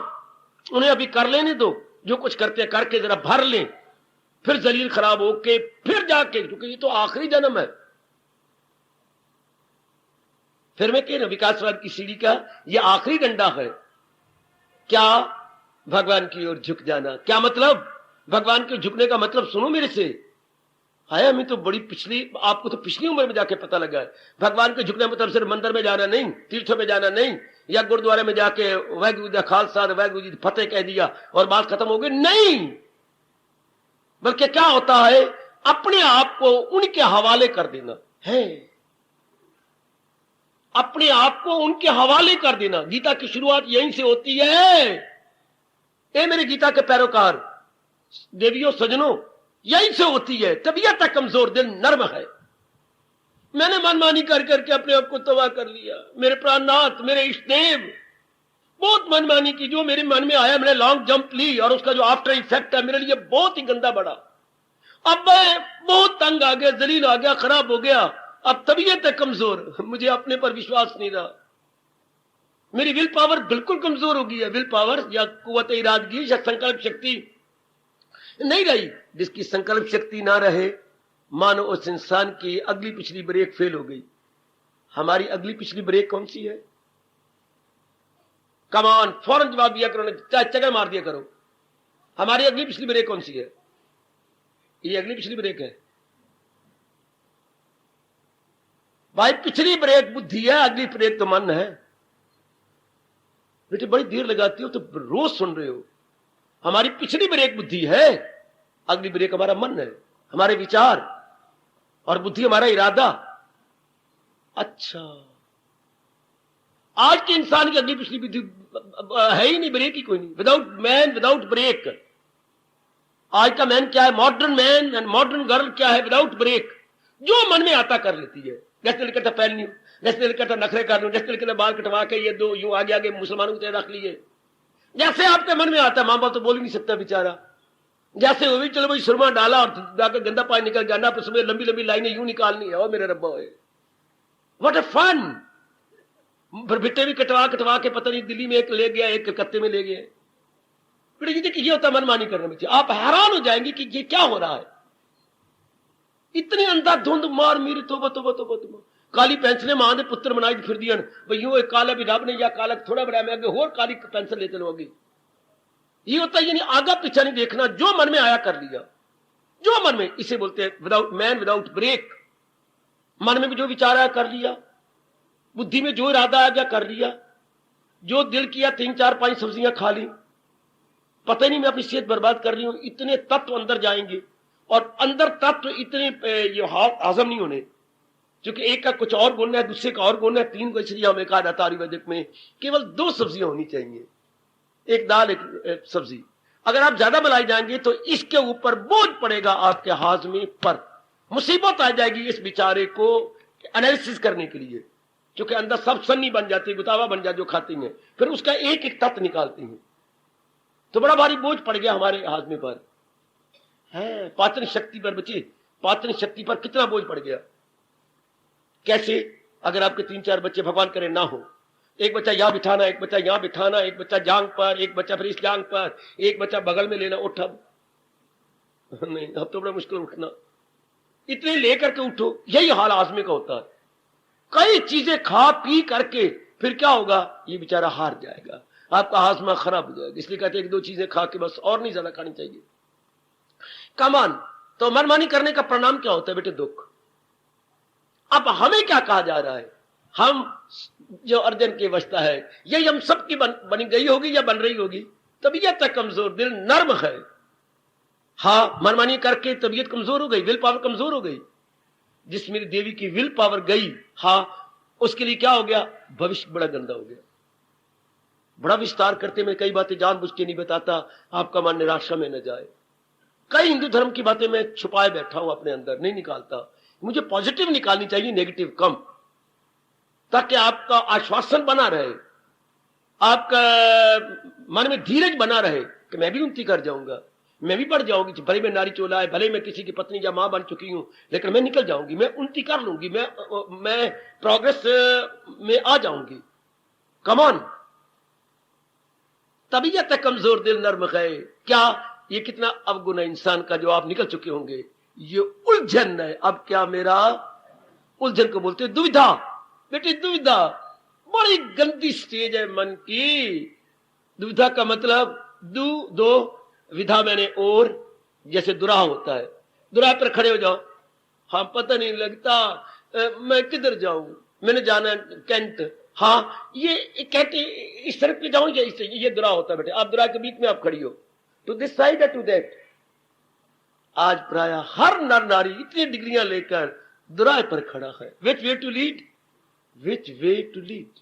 A: उन्हें अभी कर लेने दो, जो कुछ करते हैं करके जरा भर लें, फिर जलील खराब होके फिर जाके, क्योंकि ये तो आखिरी जन्म है। फिर मैं कह रहा विकासवाद की सीढ़ी का ये आखिरी डंडा है। क्या? भगवान की ओर झुक जाना। क्या मतलब? भगवान के झुकने का मतलब सुनो मेरे से। हाय हमें तो बड़ी पिछली, आपको तो पिछली उम्र में जाके पता लगा है। भगवान के झुकने मतलब सिर्फ मंदिर में जाना नहीं, तीर्थों में जाना नहीं, या गुरुद्वारे में जाके वाहेगुरु जी खालसा वाहेगुरु जी फतेह कह दिया और बात खत्म हो गई, नहीं। बल्कि क्या होता है, अपने आप को उनके हवाले कर देना है, अपने आप को उनके हवाले कर देना। गीता की शुरुआत यहीं से होती है। ए मेरे गीता के पैरोकार, देवियों सजनों, यहीं से होती है। तबीयत कमजोर, दिल नर्म है। मैंने मनमानी कर करके अपने आप को तबाह कर लिया। मेरे प्राणनाथ, मेरे इष्टदेव, बहुत मनमानी की। जो मेरे मन में आया मैंने लॉन्ग जंप ली, और उसका जो आफ्टर इफेक्ट है मेरे लिए बहुत ही गंदा बड़ा। अब मैं बहुत तंग आ गया, जलील आ गया, खराब हो गया। अब तबीयत है कमजोर, मुझे अपने पर विश्वास नहीं रहा। मेरी विल पावर बिल्कुल कमजोर हो गई है। विल पावर या कुव्वत इरादगी या संकल्प शक्ति नहीं रही। जिसकी संकल्प शक्ति ना रहे, मानो उस इंसान की अगली पिछली ब्रेक फेल हो गई। हमारी अगली पिछली ब्रेक कौन सी है? कमान, फौरन जवाब दिया करो, चाहे चक्कर मार दिया करो। हमारी अगली पिछली ब्रेक कौन सी है? ये अगली पिछली ब्रेक है भाई। पिछली ब्रेक बुद्धि है, अगली ब्रेक तो मन है। बेटे बड़ी देर लगाती हो तो रोज सुन रहे हो। हमारी पिछली ब्रेक बुद्धि है, अगली ब्रेक हमारा मन है, हमारे विचार, और बुद्धि हमारा इरादा। अच्छा, आज के इंसान की अगली पिछली बुद्धि है ही नहीं, ब्रेक ही कोई नहीं। Without man without break. आज का मैन क्या है? Modern man and modern girl क्या है? Without break. जो मन में आता कर लेती है। जैसे दिल करता पहन लूं, जैसे दिल करता नखरे कर लूं, जैसे दिल करता बाल कटवा के ये दो यूं आगे आगे मुसलमानों की तरह रख लिए। जैसे आपके मन में आता है। मां बाप तो बोल ही नहीं सकता बेचारा। जैसे वो भी चलो भाई सुरमा डाला और जाकर गंदा पानी निकल गया ना, उसमें लंबी लंबी लाइनें यूं निकालनी है। और मेरे रब्बा है, व्हाट अ फन। भिट्टे भी कटवा कटवा के पता नहीं दिल्ली में एक ले गया, एक कलकत्ते में ले गया। ये होता मनमानी करने में। आप हैरान हो जाएंगे कि ये क्या हो रहा है। इतनी अंधाधुंध मार मेरी तोबा तोबा तोबा तोबा। काली पेंसिलें मां दे पुत्र बनाई फिर दिया भाई। यूं एक काला भी रब ने या काला थोड़ा बड़ा मैं होर काली पेंसिल ले चलोगी। ये होता है, यानी आगा पीछा नहीं देखना, जो मन में आया कर लिया। जो मन में, इसे बोलते हैं विदाउट मैन विदाउट ब्रेक। मन में भी जो विचार आया कर लिया, बुद्धि में जो इरादा आ गया कर लिया, जो दिल किया 3 4 5 सब्जियां खा ली। पता ही नहीं मैं अपनी सेहत बर्बाद कर रही हूं। इतने तत्व अंदर जाएंगे, और अंदर तत्व इतने ये हजम नहीं होने, क्योंकि एक का कुछ और गुण है, दूसरे का और गुण है। 3 को इसलिए हमें कहा जाता आयुर्वेदिक में केवल 2 सब्जियां होनी चाहिए, एक दाल एक सब्जी। अगर आप ज्यादा बनाई जाएंगे तो इसके ऊपर बोझ पड़ेगा आपके हाजमे पर। मुसीबत आ जाएगी इस बेचारे को एनालिसिस करने के लिए, क्योंकि अंदर सब सन्नी बन जाती है, गुतावा बन जाती, जो खाती हैं फिर उसका एक एक तत्व निकालती हैं। तो बड़ा भारी बोझ पड़ गया हमारे हाजमे पर है। पाचन शक्ति पर बच्चे, पाचन शक्ति पर कितना बोझ पड़ गया। कैसे? अगर आपके 3 4 बच्चे भगवान करे ना हो, एक बच्चा यहां बिठाना, एक बच्चा यहां बिठाना, एक बच्चा जांग पर, एक बच्चा फिर इस जांग पर, एक बच्चा बगल में लेना। उठ अब नहीं, अब तो बड़ा मुश्किल उठना। इतने लेकर के उठो, यही हाल हाजमे का होता है। कई चीजें खा पी करके फिर क्या होगा, ये बेचारा हार जाएगा, आपका हाजमा खराब हो जाएगा। इसलिए कहते हैं 1 2 चीजें खा के बस, और नहीं ज्यादा खानी चाहिए। कमान। तो मनमानी करने का परिणाम क्या होता है बेटे? दुख। अब हमें क्या कहा जा रहा है? हम जो अर्जुन की अवस्था है, यही हम सबकी बनी गई होगी या बन रही होगी। तबीयत कमजोर, दिल नर्म है। हाँ, मनमानी करके तबीयत कमजोर हो गई, विल पावर कमजोर हो गई। जिस मेरी देवी की विल पावर गई, हाँ, उसके लिए क्या हो गया? भविष्य बड़ा गंदा हो गया। बड़ा विस्तार करते मैं कई बातें जानबूझ के नहीं बताता, आपका मन निराशा में न जाए। कई हिंदू धर्म की बातें मैं छुपाए बैठा हूं अपने अंदर, नहीं निकालता। मुझे पॉजिटिव निकालनी चाहिए, नेगेटिव कम, ताकि आपका आश्वासन बना रहे, आपका मन में धीरज बना रहे कि मैं भी उन्नति कर जाऊंगा, मैं भी बढ़ जाऊंगी। भले मैं नारी चोला है, भले मैं किसी की पत्नी या मां बन चुकी हूं, लेकिन मैं निकल जाऊंगी, मैं उन्नति कर लूंगी, मैं प्रोग्रेस में आ जाऊंगी। कमान। तबीयत कमजोर, दिल नर्म है। क्या ये कितना अवगुण है इंसान का, जो आप निकल चुके होंगे। ये उलझन है। अब क्या मेरा उलझन को बोलते हैं दुविधा। बेटी दुविधा बड़ी गंदी स्टेज है मन की। दुविधा का मतलब दो विधा मैंने और, जैसे दुराह होता है, दुराह पर खड़े हो जाओ, हाँ पता नहीं लगता मैं किधर जाऊं, मैंने जाना कैंट, हाँ ये कहते इस तरफ पे जाऊं या इससे, ये दुराह होता है बेटे। आप दुराह के बीच में आप खड़ी हो, to this side to that. आज प्राय हर नर नारी इतनी डिग्रियां लेकर दुराह पर खड़ा है। Which way to lead, which way to lead,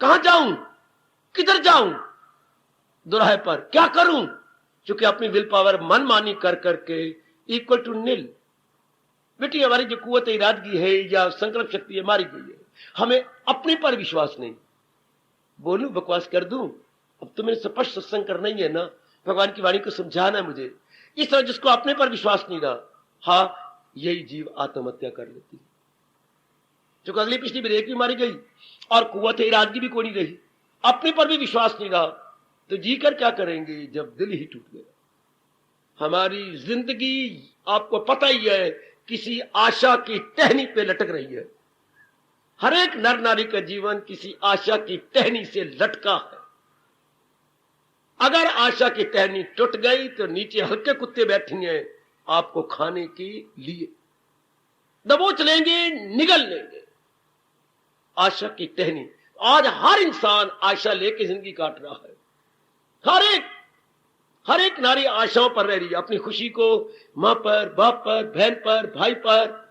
A: कहां जाऊं, किधर जाऊं, दुराहे पर क्या करूं, क्योंकि अपनी विल पावर मनमानी कर करके इक्वल टू नील। बेटी हमारी जो कुव्वत इरादगी है या संकल्प शक्ति है मारी गई है, हमें अपने पर विश्वास नहीं। बोलूं बकवास कर दूं, अब तो मैंने स्पष्ट सत्संग करना ही है ना, भगवान की वाणी को समझाना है मुझे। इस तरह जिसको अपने पर विश्वास नहीं रहा, हाँ यही जीव आत्महत्या कर लेती है। जो अगली पिछली ब्रेक भी मारी गई और कुव्वत इरादगी भी कोई नहीं रही, अपने पर भी विश्वास नहीं रहा, तो जी कर क्या करेंगे जब दिल ही टूट गया। हमारी जिंदगी आपको पता ही है किसी आशा की टहनी पे लटक रही है। हर एक नर नारी का जीवन किसी आशा की टहनी से लटका है। अगर आशा की टहनी टूट गई तो नीचे हल्के कुत्ते बैठेंगे आपको खाने के लिए, दबोच लेंगे, निगल लेंगे। आशा की टहनी, आज हर इंसान आशा लेके जिंदगी काट रहा है। हर एक नारी आशाओं पर रह रही है, अपनी खुशी को मां पर, बाप पर, बहन पर, भाई पर।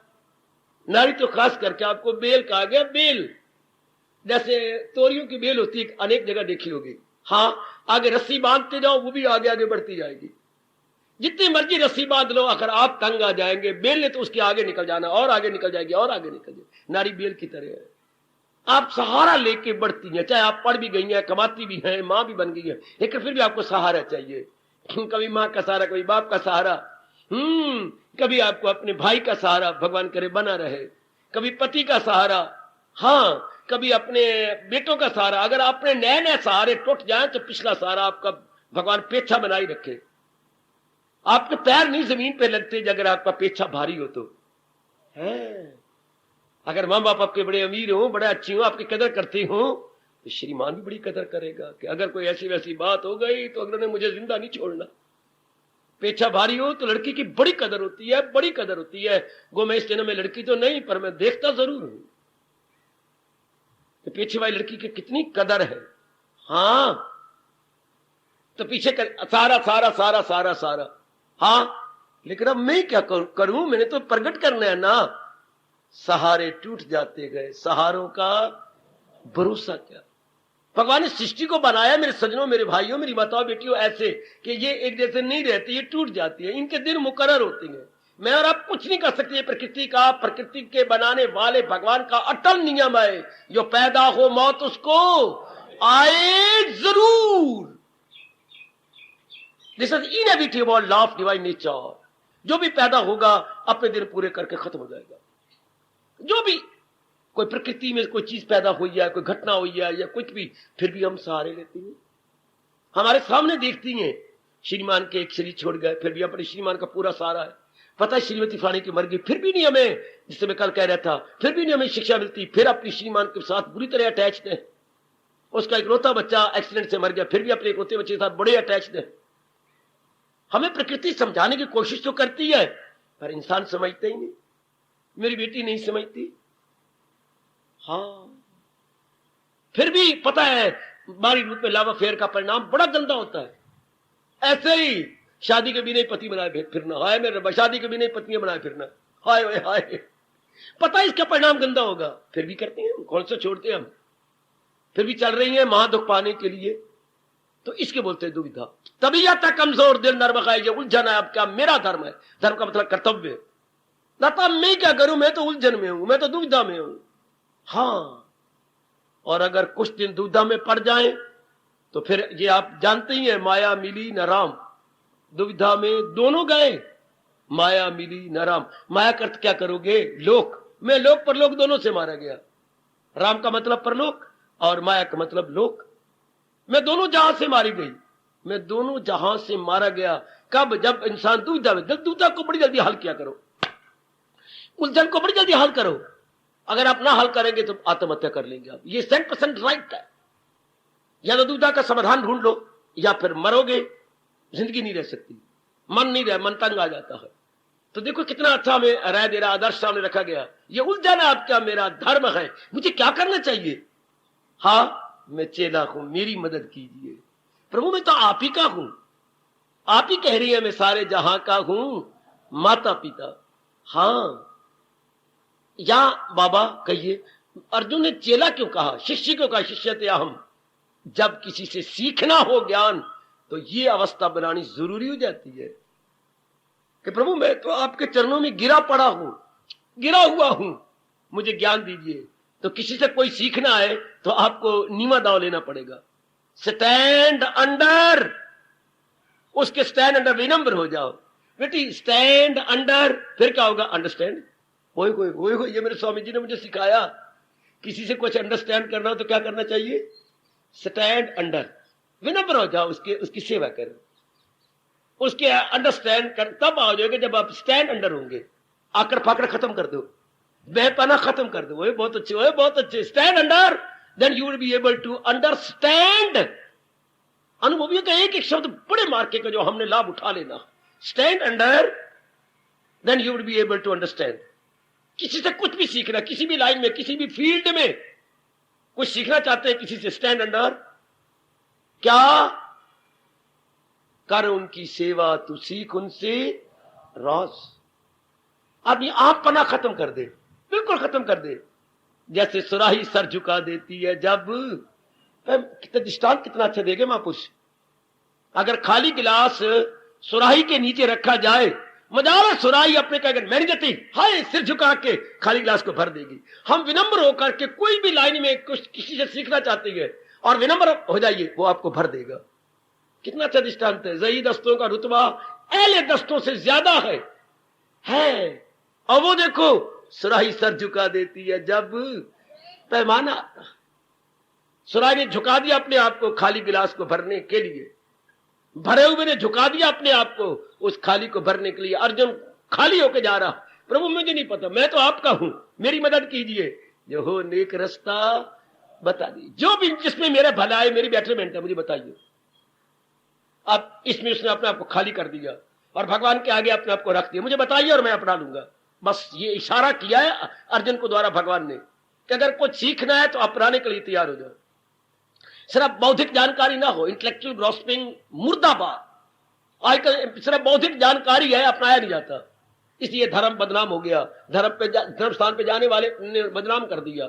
A: नारी तो खास करके आपको बेल कहा गया, बेल जैसे तोरियों की बेल होती है, अनेक जगह देखी होगी। हाँ, आगे रस्सी बांधते जाओ, वो भी आगे आगे बढ़ती जाएगी। जितनी मर्जी रस्सी बांध लो, अगर आप तंग आ जाएंगे, बेल ने तो उसके आगे निकल जाना, और आगे निकल जाएगी, और आगे निकल जाएगी। नारी बेल की तरह है, आप सहारा लेके बढ़ती हैं। चाहे आप पढ़ भी गई हैं, कमाती भी हैं, मां भी बन गई है, लेकिन फिर भी आपको सहारा चाहिए। कभी मां का सहारा, कभी बाप का सहारा, कभी आपको अपने भाई का सहारा, भगवान करे बना रहे, कभी पति का सहारा, हाँ कभी अपने बेटों का सहारा। अगर अपने नए नए सहारे टूट जाए तो पिछला सहारा आपका भगवान पेछा बनाई रखे। आपके पैर नहीं जमीन पे लगते अगर आपका पेछा भारी हो तो है। अगर माँ बाप आपके बड़े अमीर हो, बड़े अच्छी हो, आपकी कदर करते हो, तो श्रीमान भी बड़ी कदर करेगा कि अगर कोई ऐसी वैसी बात हो गई तो अगले ने मुझे जिंदा नहीं छोड़ना। पेछा भारी हो तो लड़की की बड़ी कदर होती है, बड़ी कदर होती है। गो मैं इस जन्म में लड़की तो नहीं, पर मैं देखता जरूर हूं तो पीछे वाली लड़की की कितनी कदर है। हाँ, तो पीछे सारा सारा सारा सारा सारा, हाँ, लेकिन अब मैं क्या करूं, मैंने तो प्रकट करना है ना। सहारे टूट जाते गए, सहारों का भरोसा क्या। भगवान ने सृष्टि को बनाया मेरे सज्जनों, मेरे भाइयों, मेरी माताओं, बेटियों, ऐसे कि ये एक जैसे नहीं रहती, ये टूट जाती है, इनके दिन मुकर्रर होते हैं। मैं और आप कुछ नहीं कर सकते। प्रकृति का, प्रकृति के बनाने वाले भगवान का अटल नियम है, जो पैदा हो मौत उसको आए जरूर। This is inevitable law of divine nature. जो भी पैदा होगा अपने दिन पूरे करके खत्म हो जाएगा। जो भी कोई प्रकृति में कोई चीज पैदा हुई है, कोई घटना हुई है या कुछ भी, फिर भी हम सहारे लेते हैं। हमारे सामने देखती हैं, श्रीमान के एक शरीर छोड़ गए, फिर भी अपने श्रीमान का पूरा सहारा है। पता है श्रीमती फलानी की मर गई, फिर भी नहीं हमें, जिससे मैं कल कह रहा था, फिर भी नहीं हमें शिक्षा मिलती, फिर अपनी श्रीमान के साथ बुरी तरह अटैच्ड है। उसका इकलौता बच्चा एक्सीडेंट से मर गया, फिर भी अपने इकलौते बच्चे के साथ बड़े अटैच्ड है। हमें प्रकृति समझाने की कोशिश तो करती है, पर इंसान समझते ही नहीं। मेरी बेटी नहीं समझती। हाँ, फिर भी पता है बारी रूप में लावा फेयर का परिणाम बड़ा गंदा होता है। ऐसे ही शादी के भी नहीं पति बनाए फिरना, हाय मेरे शादी के भी नहीं पत्नियां बनाए फिरना, हाय हाय, पता है इसका परिणाम गंदा होगा, फिर भी करते हैं। कौन सा छोड़ते हैं हम, फिर भी चल रही है महादुख पाने के लिए। तो इसके बोलते हैं दुविधा। तबीयत कमजोर दिल नर्म खाए, उलझन है। अब क्या मेरा धर्म है, धर्म का मतलब कर्तव्य। दाता मैं क्या करूं, मैं तो उलझन में हूं, मैं तो दुविधा में हूं। हाँ, और अगर कुछ दिन दुविधा में पड़ जाएं तो फिर ये आप जानते ही हैं, माया मिली न राम। दुविधा में दोनों गए, माया मिली न राम। माया का अर्थ क्या करोगे, लोक। मैं लोक परलोक दोनों से मारा गया। राम का मतलब परलोक और माया का मतलब लोक। मैं दोनों जहां से मारी गई, मैं दोनों जहां से मारा गया। कब, जब इंसान दुविधा में। दुविधा को बड़ी जल्दी हल किया करो, उलझन को बड़ी जल्दी हल करो। अगर आप ना हल करेंगे तो आत्महत्या कर लेंगे आप। ये 100% राइट है। या तो दुविधा का समाधान ढूंढ लो या फिर मरोगे, जिंदगी नहीं रह सकती। मन नहीं रहा, मन तंग आ जाता है। तो देखो कितना अच्छा हमें राय दे रहा, आदर्श सामने रखा गया। ये उलझन आपका मेरा धर्म है, मुझे क्या करना चाहिए? हाँ, मैं चेला हूं, मेरी मदद कीजिए। प्रभु मैं तो आप ही का हूं, आप ही कह रही है मैं सारे जहां का हूं माता पिता। हाँ, या बाबा कहिए, अर्जुन ने चेला क्यों कहा, शिष्य क्यों कहा? शिष्यते हम, जब किसी से सीखना हो ज्ञान तो ये अवस्था बनानी जरूरी हो जाती है कि प्रभु मैं तो आपके चरणों में गिरा पड़ा हूं, गिरा हुआ हूं, मुझे ज्ञान दीजिए। तो किसी से कोई सीखना है तो आपको नीमा दाव लेना पड़ेगा। स्टैंड अंडर, उसके स्टैंड अंडर विनम्र हो जाओ। बेटी स्टैंड अंडर, फिर क्या होगा? अंडरस्टैंड। कोई ये मेरे स्वामी जी ने मुझे सिखाया, किसी से कुछ अंडरस्टैंड करना हो तो क्या करना चाहिए? स्टैंड अंडर, विनम्र हो जाओ, उसकी सेवा करो, उसके अंडरस्टैंड कर, तब आ जाओगे जब आप स्टैंड अंडर होंगे। आकर फाकर खत्म कर दो, बेपना खत्म कर दो, वो बहुत अच्छे, वो बहुत अच्छे। Stand under, then you will be able to understand. अनुभवियों का एक एक शब्द बड़े मार्के का जो हमने लाभ उठा लेना। Stand under, then you will be able to understand. किसी से कुछ भी सीखना, किसी भी लाइन में, किसी भी फील्ड में कुछ सीखना चाहते हैं किसी से, स्टैंड अंडर। क्या कर उनकी सेवा, तू सीख उनसे राज। अब आप पना खत्म कर दे, बिल्कुल खत्म कर दे। जैसे सुराही सर झुका देती है जब, कितना दृष्टांत कितना अच्छा देगे महापुरुष। अगर खाली गिलास सुराही के नीचे रखा जाए, मजाल सुराही अपने का अगर मैंने जाती, हाय सिर झुका के खाली गिलास को भर देगी। हम विनम्र होकर के कोई भी लाइन में कुछ किसी से सीखना चाहते हैं और विनम्र हो जाइए, वो आपको भर देगा। कितना अच्छा दृष्टांत है। जई दस्तों का रुतबा एले दस्तों से ज्यादा है। और वो देखो सुराही सर झुका देती है जब पैमाना, सुराही ने झुका दिया अपने आप को खाली गिलास को भरने के लिए, भरे हुए ने झुका दिया अपने आप को उस खाली को भरने के लिए। अर्जुन खाली होके जा रहा, प्रभु मुझे नहीं पता, मैं तो आपका हूं, मेरी मदद कीजिए, जो हो नेक रास्ता बता दी, जो भी जिसमें मेरे भलाई मेरी बेटरमेंट है मुझे बताइए। अब इसमें उसने अपने आप को खाली कर दिया और भगवान के आगे अपने आप को रख दिया, मुझे बताइए और मैं अपना लूंगा। बस ये इशारा किया है अर्जुन को द्वारा भगवान ने कि अगर कुछ सीखना है तो अपनाने के लिए तैयार हो जाओ। सिर्फ बौद्धिक जानकारी ना हो, इंटेलेक्चुअल ग्रॉस्पिंग मुर्दाबाद। आजकल सिर्फ बौद्धिक जानकारी है, अपनाया नहीं जाता, इसलिए धर्म बदनाम हो गया। धर्म स्थान पे जाने वाले ने बदनाम कर दिया।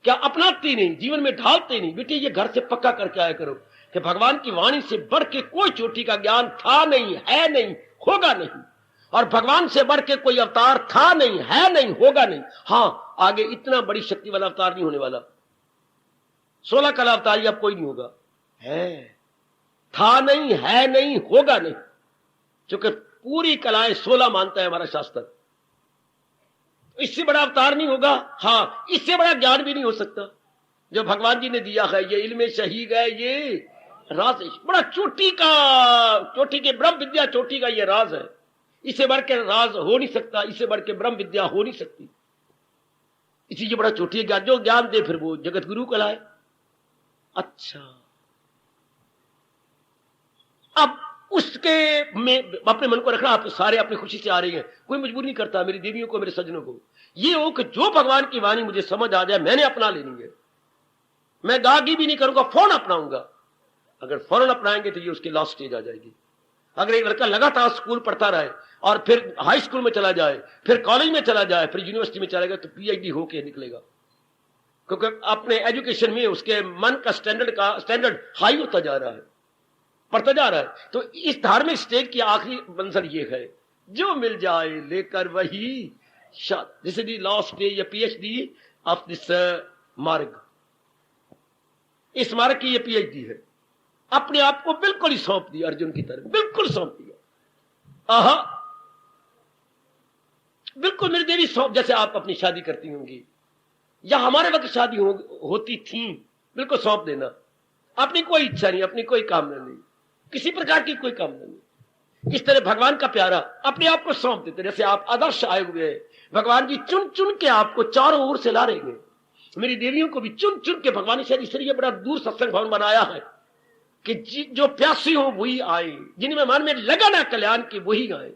A: क्या अपनाते नहीं, जीवन में ढालते नहीं। बेटे ये घर से पक्का करके आया करो कि भगवान की वाणी से बढ़ के कोई चोटी का ज्ञान था नहीं, है नहीं, होगा नहीं। और भगवान से बढ़ के कोई अवतार था नहीं, है नहीं, होगा नहीं। हाँ, आगे इतना बड़ी शक्ति वाला अवतार नहीं होने वाला। 16 कला अवतारी अब कोई नहीं होगा। है, था नहीं, है नहीं, होगा नहीं, क्योंकि पूरी कलाएं 16 मानता है हमारा शास्त्र। इससे बड़ा अवतार नहीं होगा। हाँ, इससे बड़ा ज्ञान भी नहीं हो सकता जो भगवान जी ने दिया है। ये इल्म शही गए, ये राज, बड़ा चोटी के ब्रह्म विद्या चोटी का ये राज है। इससे बढ़ के राज हो नहीं सकता, इससे बढ़ के ब्रह्म विद्या हो नहीं सकती। इसी बड़ा चोटी ज्ञान, जो ज्ञान दे फिर वो जगत गुरु कहलाए। अच्छा, अब उसके में अपने मन को रखना। आप सारे अपनी खुशी से आ रही हैं, कोई मजबूर नहीं करता। मेरी देवियों को, मेरे सज्जनों को ये हो कि जो भगवान की वाणी मुझे समझ आ जाए मैंने अपना लेनी है। मैं गागी भी नहीं करूंगा, फौरन अपनाऊंगा। अगर फौरन अपनाएंगे तो ये उसकी लास्ट स्टेज आ जाएगी। अगर एक लड़का लगातार स्कूल पढ़ता रहे और फिर हाई स्कूल में चला जाए, फिर कॉलेज में चला जाए, फिर यूनिवर्सिटी में चला गया, तो पीएचडी होके निकलेगा, क्योंकि अपने एजुकेशन में उसके मन का स्टैंडर्ड हाई होता जा रहा है, पढ़ता जा रहा है। तो इस धार्मिक स्टेज की आखिरी मंजर ये है, जो मिल जाए लेकर वही शाद। This is the last stage या पीएचडी ऑफ दिस मार्ग। इस मार्ग की ये पीएचडी है। अपने आप को बिल्कुल ही सौंप दिया, अर्जुन की तरह बिल्कुल सौंप दिया। आहा, बिल्कुल मेरी देवी सौंप, जैसे आप अपनी शादी करती होंगी या हमारे वक्त शादी होती थी, बिल्कुल सौंप देना। अपनी कोई इच्छा नहीं, अपनी कोई कामना नहीं, किसी प्रकार की कोई कामना नहीं। इस तरह भगवान का प्यारा अपने आप को सौंप देते। जैसे आप आदर्श आए हुए, भगवान जी चुन चुन के आपको चारों ओर से ला रहेंगे। मेरी देवियों को भी चुन चुन के भगवान ने शायद इसलिए बड़ा दूर सत्संग भवन बनाया है कि जो प्यासी हो वही आए, जिनमें मन में लगन है कल्याण की वही आए,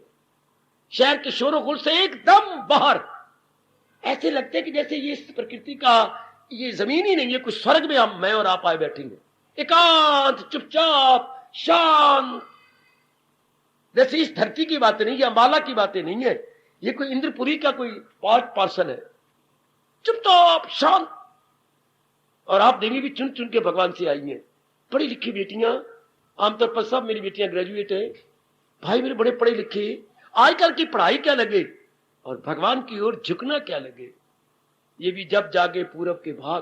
A: शहर के शोरों गुल से एकदम बाहर। ऐसे लगते कि जैसे ये इस प्रकृति का ये जमीन ही नहीं है, कुछ स्वर्ग में हम मैं और आप आए बैठेंगे, एकांत चुपचाप शांत। जैसे इस धरती की बातें नहीं, या अंबाला की बातें नहीं है, ये कोई इंद्रपुरी का कोई पार्सल है, चुपचाप शांत। और आप देंगे भी चुन चुन के भगवान से आई हैं, पढ़ी लिखी बेटियां, आमतौर पर सब मेरी बेटियां ग्रेजुएट है, भाई मेरे बड़े पढ़े लिखे। आजकल की पढ़ाई क्या लगे और भगवान की ओर झुकना क्या लगे। ये भी जब जागे पूरब के भाग,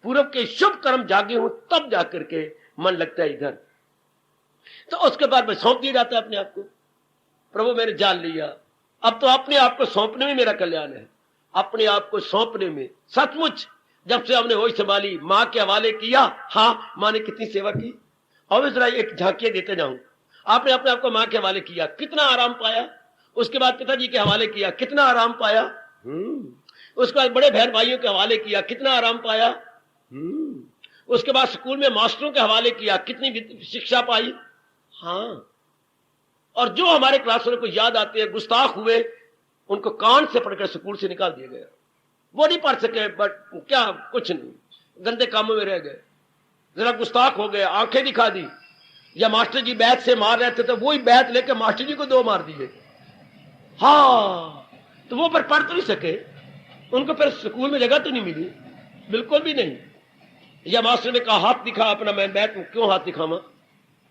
A: पूरब के शुभ कर्म जागे हो तब जाकर के मन लगता है इधर। तो उसके बाद में सौंप दिया जाता है अपने आप को, प्रभु मैंने जान लिया, अब तो अपने आप को सौंपने में मेरा कल्याण है, अपने आप को सौंपने में। सचमुच जब से हमने होश संभाली, मां के हवाले किया, हाँ मां ने कितनी सेवा की। और जरा एक झांकियां देते जाऊं, आपने अपने आप को मां के हवाले किया, कितना आराम पाया। उसके बाद पिताजी के हवाले किया, कितना आराम पाया। उसके बाद बड़े बहन भाइयों के हवाले किया, कितना आराम पाया। उसके बाद स्कूल में मास्टरों के हवाले किया, कितनी शिक्षा पाई। हाँ, और जो हमारे क्लासरूम को याद आते हैं, गुस्ताख हुए, उनको कान से पढ़कर स्कूल से निकाल दिया गया। वो नहीं पढ़ सके, बट क्या कुछ नहीं, गंदे कामों में रह गए, जरा गुस्ताख हो गए, आंखें दिखा दी। या मास्टर जी बैत से मार रहे थे तो वही बैत लेकर मास्टर जी को 2 मार दिए। हाँ, तो वो पर पढ़ तो नहीं सके, उनको फिर स्कूल में जगह तो नहीं मिली, बिल्कुल भी नहीं। या मास्टर ने कहा हाथ दिखा अपना। मैं बैत क्यों हाथ दिखावा,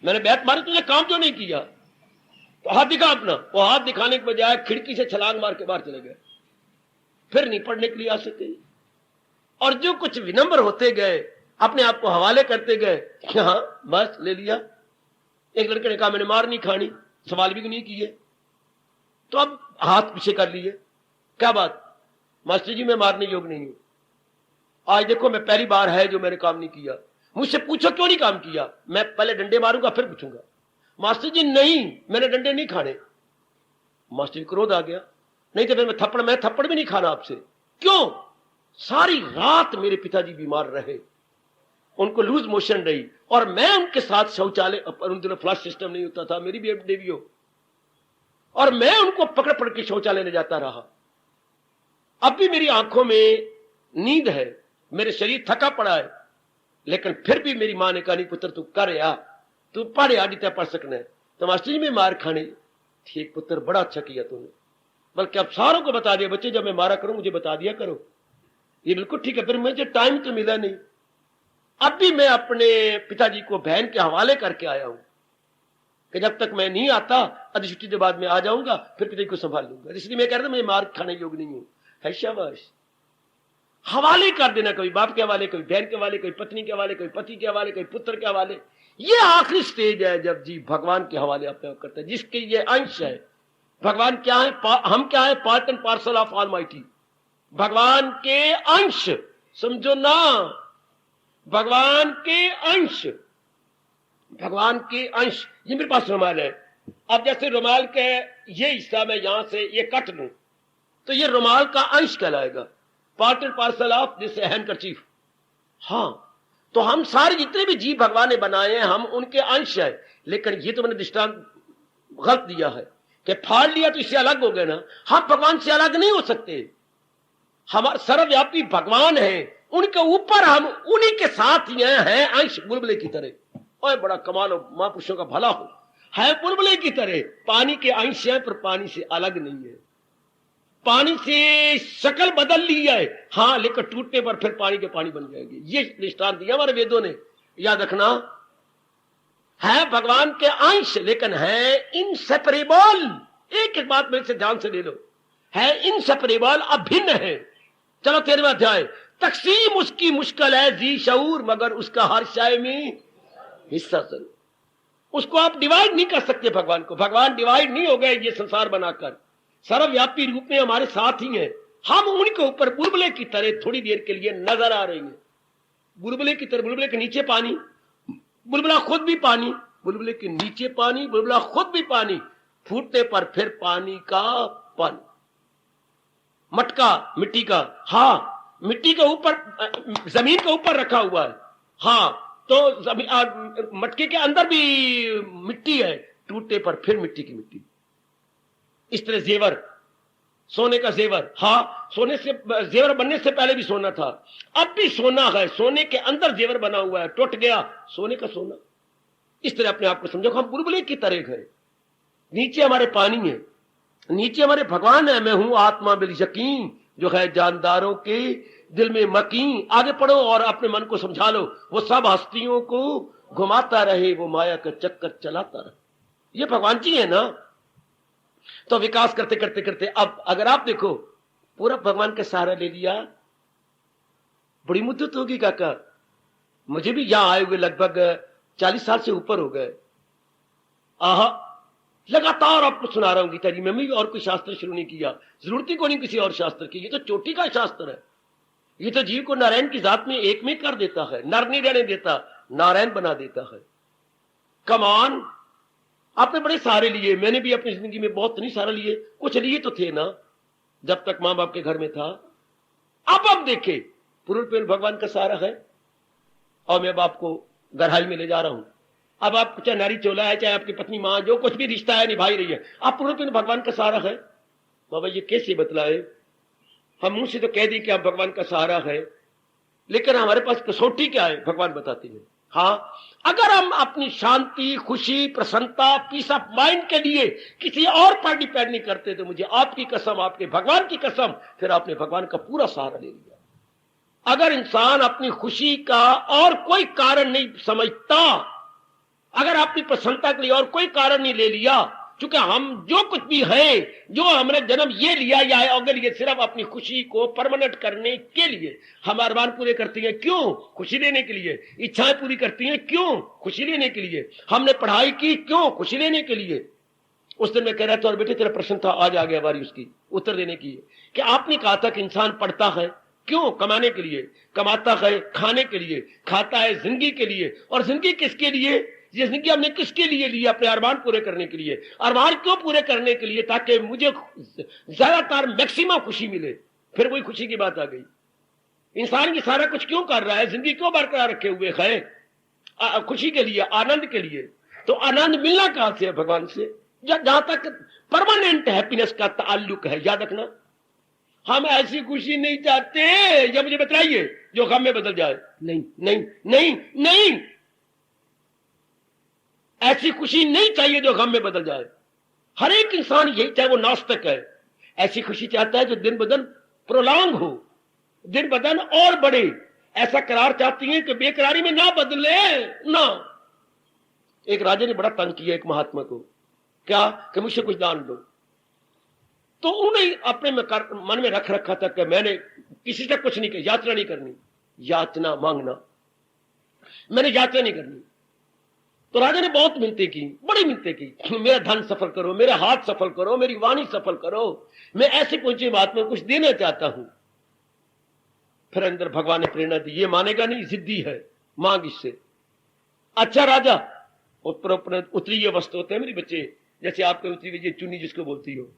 A: मैंने बैत मारी, तुझे काम क्यों नहीं किया, तो हाथ दिखा अपना। वो हाथ दिखाने के बजाय खिड़की से छलांग मार के बाहर चले गए, फिर नहीं पढ़ने के लिए आ सके। और जो कुछ विनम्र होते गए, अपने आप को हवाले करते गए, हाँ बस ले लिया। एक लड़के ने कहा मैंने मार नहीं खानी, सवाल भी नहीं किए, तो अब हाथ पीछे कर लिए। क्या बात, मास्टर जी मैं मारने योग्य नहीं हूं, आज देखो मैं पहली बार है जो मैंने काम नहीं किया, मुझसे पूछो क्यों नहीं काम किया, मैं पहले डंडे मारूंगा फिर पूछूंगा। मास्टर जी नहीं, मैंने डंडे नहीं खाने। मास्टर जी क्रोध आ गया, नहीं तो फिर मैं थप्पड़ भी नहीं खाना आपसे। क्यों, सारी रात मेरे पिताजी बीमार रहे, उनको लूज मोशन रही, और मैं उनके साथ शौचालय, उन दिनों फ्लश सिस्टम नहीं होता था, मेरी भी डेवी हो, और मैं उनको पकड़ पकड़ के शौचालय ले जाता रहा। अब भी मेरी आंखों में नींद है, मेरे शरीर थका पड़ा है, लेकिन फिर भी मेरी मां ने कहा नहीं पुत्र तू कर या, तू पढ़ या, जितना पढ़ सकना है। तो मास्टर जी में मार खाने, ठीक पुत्र बड़ा अच्छा किया तूने, बल्कि अब सारों को बता दिया, बच्चे जब मैं मारा करूं मुझे बता दिया करो। ये बिल्कुल ठीक है, फिर मुझे टाइम तो मिला नहीं। अब भी मैं अपने पिताजी को बहन के हवाले करके आया हूं कि जब तक मैं नहीं आता, आधी छुट्टी के बाद में आ जाऊंगा, फिर पिताजी को संभाल लूंगा। इसलिए मैं कह रहा था मैं मार खाने योग्य नहीं हूं। है शाबाश, हवाले कर देना, कभी बाप के हवाले, कभी बहन के हवाले, कभी पत्नी के हवाले, कभी पति के हवाले, कभी पुत्र के हवाले। ये आखिरी स्टेज है जब जी भगवान के हवाले अपने आप करते हैं, जिसके ये अंश है। भगवान क्या है, हम क्या है, part and parcel of almighty, भगवान के अंश, समझो ना, भगवान के अंश, भगवान के अंश। ये मेरे पास रुमाल है, अब जैसे रुमाल के ये हिस्सा मैं यहां से ये कट लूं तो ये रुमाल का अंश कहलाएगा, part and parcel of this handkerchief. हाँ, तो हम सारे जितने भी जीव भगवान ने बनाए हैं, हम उनके अंश है। लेकिन ये तो मैंने दृष्टांत गलत दिया है कि फाड़ लिया तो इससे अलग हो गए ना, हम भगवान से अलग नहीं हो सकते। हमारे सर्वव्यापी भगवान है, उनके ऊपर हम उन्हीं के साथ ही हैं अंश, बुलबुले की तरह। और बड़ा कमाल हो, महापुरुषों का भला हो, है बुलबुले की तरह, पानी के अंश है पर पानी से अलग नहीं है। पानी से शक्ल बदल ली है, हाँ, लेकिन टूटने पर फिर पानी के पानी बन जाएंगे। ये दृष्टांत दिया हमारे वेदों ने, याद रखना। है भगवान के अंश लेकिन है इनसेपरेबल। एक एक बात मेरे से ध्यान से ले लो, है इनसेपरेबल, अभिन्न है। चलो 13वां अध्याय, तकसीम उसकी मुश्किल है जी शऊर, मगर उसका हर शाय में हिस्सा जरूर। उसको आप डिवाइड नहीं कर सकते भगवान को, भगवान डिवाइड नहीं हो गए ये संसार बनाकर, सर्वव्यापी रूप में हमारे साथ ही हैं। हम उनके ऊपर बुलबुले की तरह थोड़ी देर के लिए नजर आ रही हैं, बुलबुले की तरह। बुलबुले के नीचे पानी, बुलबुला खुद भी पानी, बुलबुले के नीचे पानी, बुलबुला खुद भी पानी, फूटने पर फिर पानी का पानी। मटका मिट्टी का, हाँ, मिट्टी के ऊपर, जमीन के ऊपर रखा हुआ है, हाँ, तो मटके के अंदर भी मिट्टी है, टूटने पर फिर मिट्टी की मिट्टी। इस तरह जेवर, सोने का जेवर, हाँ सोने से जेवर बनने से पहले भी सोना था, अब भी सोना है, सोने के अंदर जेवर बना हुआ है, टूट गया सोने का सोना। इस तरह अपने आप को समझो, हम बुलबुले की तरह हैं, नीचे हमारे पानी है, नीचे हमारे भगवान है। मैं हूं आत्मा बिल यकीन, जो है जानदारों के दिल में मकीन। आगे पढ़ो और अपने मन को समझा लो, वो सब हस्तियों को घुमाता रहे, वो माया का चक्कर चलाता रहे। ये भगवान जी है ना। तो विकास करते करते करते अब अगर आप देखो, पूरा भगवान का सहारा ले लिया, बड़ी मुद्दत होगी काका। मुझे भी यहां आए हुए लगभग 40 साल से ऊपर हो गए। आहा, लगातार आपको सुना रहा हूं गीता जी में भी, और कोई शास्त्र शुरू नहीं किया, जरूरत ही को नहीं किसी और शास्त्र की। ये तो चोटी का शास्त्र है, ये तो जीव को नारायण की जात में एक में कर देता है, नर नहीं रहने देता, नारायण बना देता है। कमान, आपने बड़े सहारे लिए, मैंने भी अपनी जिंदगी में बहुत नहीं सहारा लिए, कुछ लिए तो थे ना जब तक मां बाप के घर में था। अब देखे पूर्ण भगवान का सहारा है, और मैं बाप को गहराई में ले जा रहा हूं। अब आप चाहे नारी चोला है, चाहे आपकी पत्नी मां, जो कुछ भी रिश्ता है निभाई रही है, आप पूर्ण भगवान का सहारा है। बाबा ये कैसे बतलाए, हम मुंह से तो कह दी कि आप भगवान का सहारा है, लेकिन हमारे पास कसौटी क्या है भगवान बताते हैं। हाँ, अगर हम अपनी शांति, खुशी, प्रसन्नता, पीस ऑफ माइंड के लिए किसी और पर डिपेंड नहीं करते, तो मुझे आपकी कसम, आपके भगवान की कसम, फिर आपने भगवान का पूरा सहारा ले लिया। अगर इंसान अपनी खुशी का और कोई कारण नहीं समझता, अगर अपनी प्रसन्नता के लिए और कोई कारण नहीं ले लिया, क्योंकि हम जो कुछ भी है, जो हमने जन्म ये लिया या अगर ये सिर्फ अपनी खुशी को परमानेंट करने के लिए हम अरमान पूरे करती हैं, क्यों? खुशी लेने के लिए। इच्छाएं पूरी करती हैं, क्यों? खुशी लेने के लिए। हमने पढ़ाई की, क्यों? खुशी लेने के लिए। उस दिन मैं कह रहा था, और बेटे तेरा प्रश्न था, आज आ गया बारी उसकी उत्तर देने की, कि आपने कहा था कि इंसान पढ़ता है क्यों? कमाने के लिए। कमाता है खाने के लिए, खाता है जिंदगी के लिए। और जिंदगी किसके लिए? ये जिंदगी हमने किसके लिए ली? अपने अरमान पूरे करने के लिए। अरमान क्यों पूरे करने के लिए? ताकि मुझे ज्यादातर मैक्सिमम खुशी मिले। फिर वही खुशी की बात आ गई। इंसान ये सारा कुछ क्यों कर रहा है? जिंदगी क्यों बरकरार रखे हुए है? खुशी के लिए, आनंद के लिए। तो आनंद मिलना कहां से है? भगवान से। जहां तक परमानेंट हैप्पीनेस का ताल्लुक है, याद रखना। हम ऐसी खुशी नहीं चाहते, या मुझे बताइए, जो गम में बदल जाए। नहीं नहीं नहीं नहीं, ऐसी खुशी नहीं चाहिए जो गम में बदल जाए। हर एक इंसान यही, चाहे वो नास्तिक है, ऐसी खुशी चाहता है जो दिन ब दिन प्रोलॉन्ग हो, दिन ब दिन और बढ़े। ऐसा करार चाहती है कि बेकरारी में ना बदले ना। एक राजा ने बड़ा तंग किया एक महात्मा को, क्या कि मुझसे कुछ दान दो। तो उन्होंने अपने मन में रख रखा था कि मैंने किसी से कुछ नहीं किया, याचना नहीं करनी, याचना मांगना, मैंने याचना नहीं करनी। तो राजा ने बहुत मिन्नतें की, बड़ी मिन्नतें की, मेरा धन सफल करो, मेरा हाथ सफल करो, मेरी वाणी सफल करो, मैं ऐसे पहुंचे बात में कुछ देना चाहता हूं। फिर अंदर भगवान ने प्रेरणा दी, ये मानेगा नहीं, जिद्दी है, मांग इससे। अच्छा राजा, ऊपर उतरी ये वस्त्र होते हैं मेरे बच्चे, जैसे आपके उतरी हुई चुन्नी जिसको बोलती हो,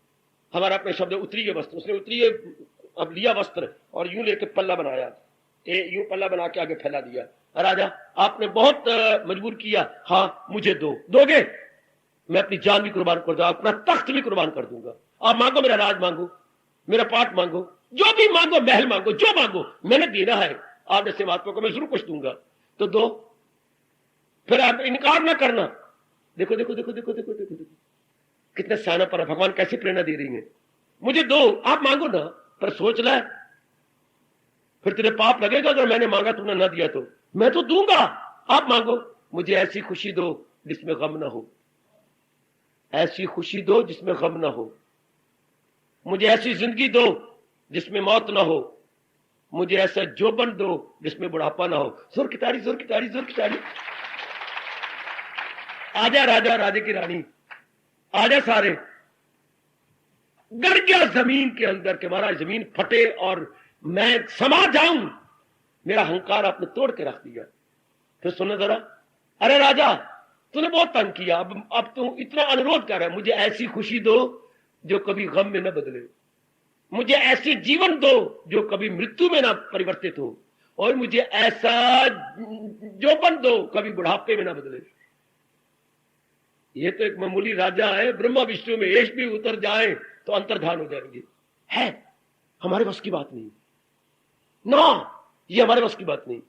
A: हमारा अपने शब्द उतरी ये वस्त्र। उसने उतरी अब लिया वस्त्र और यूं लेके पल्ला बनाया, यूं पल्ला बना के आगे फैला दिया। राजा आपने बहुत मजबूर किया, हाँ मुझे दोगे, मैं अपनी जान भी कुर्बान कर दूंगा, अपना तख्त भी कुर्बान कर दूंगा। आप मांगो, मेरा राज मांगो, मेरा पाठ मांगो, जो भी मांगो, महल मांगो, जो मांगो, मैंने देना है। आप जैसे महात्मा को मैं जरूर कुछ दूंगा, तो दो। फिर आप इनकार ना करना। देखो देखो देखो देखो देखो देखो देखो कितने सियाना पर भगवान कैसी प्रेरणा दे रही है। मुझे दो, आप मांगो ना, पर सोच ले, फिर तेरे पाप लगेगा अगर मैंने मांगा तुमने ना दिया तो। मैं तो दूंगा, आप मांगो, मुझे ऐसी खुशी दो जिसमें गम ना हो, ऐसी खुशी दो जिसमें गम ना हो, मुझे ऐसी जिंदगी दो जिसमें मौत ना हो, मुझे ऐसा जोबन दो जिसमें बुढ़ापा ना हो। सुर की ताड़ी, सुर की ताड़ी, सुर की ताड़ी। आजा राजा, राजे की रानी, आजा सारे। गड़ गया जमीन के अंदर के, महाराज जमीन फटे और मैं समा जाऊं, मेरा अहंकार आपने तोड़ के रख दिया। फिर सुनो जरा, अरे राजा तूने बहुत तंग किया, अब तू इतना अनुरोध कर रहा है, मुझे ऐसी खुशी दो जो कभी गम में न बदले, मुझे ऐसी जीवन दो जो कभी मृत्यु में ना परिवर्तित हो, और मुझे ऐसा जोबन दो कभी बुढ़ापे में ना बदले। ये तो एक मामूली राजा है, ब्रह्मा विष्णु में यश भी उतर जाए तो अंतर्धान हो जाएंगे। है हमारे बस की बात नहीं ना, ये हमारे बस की बात नहीं।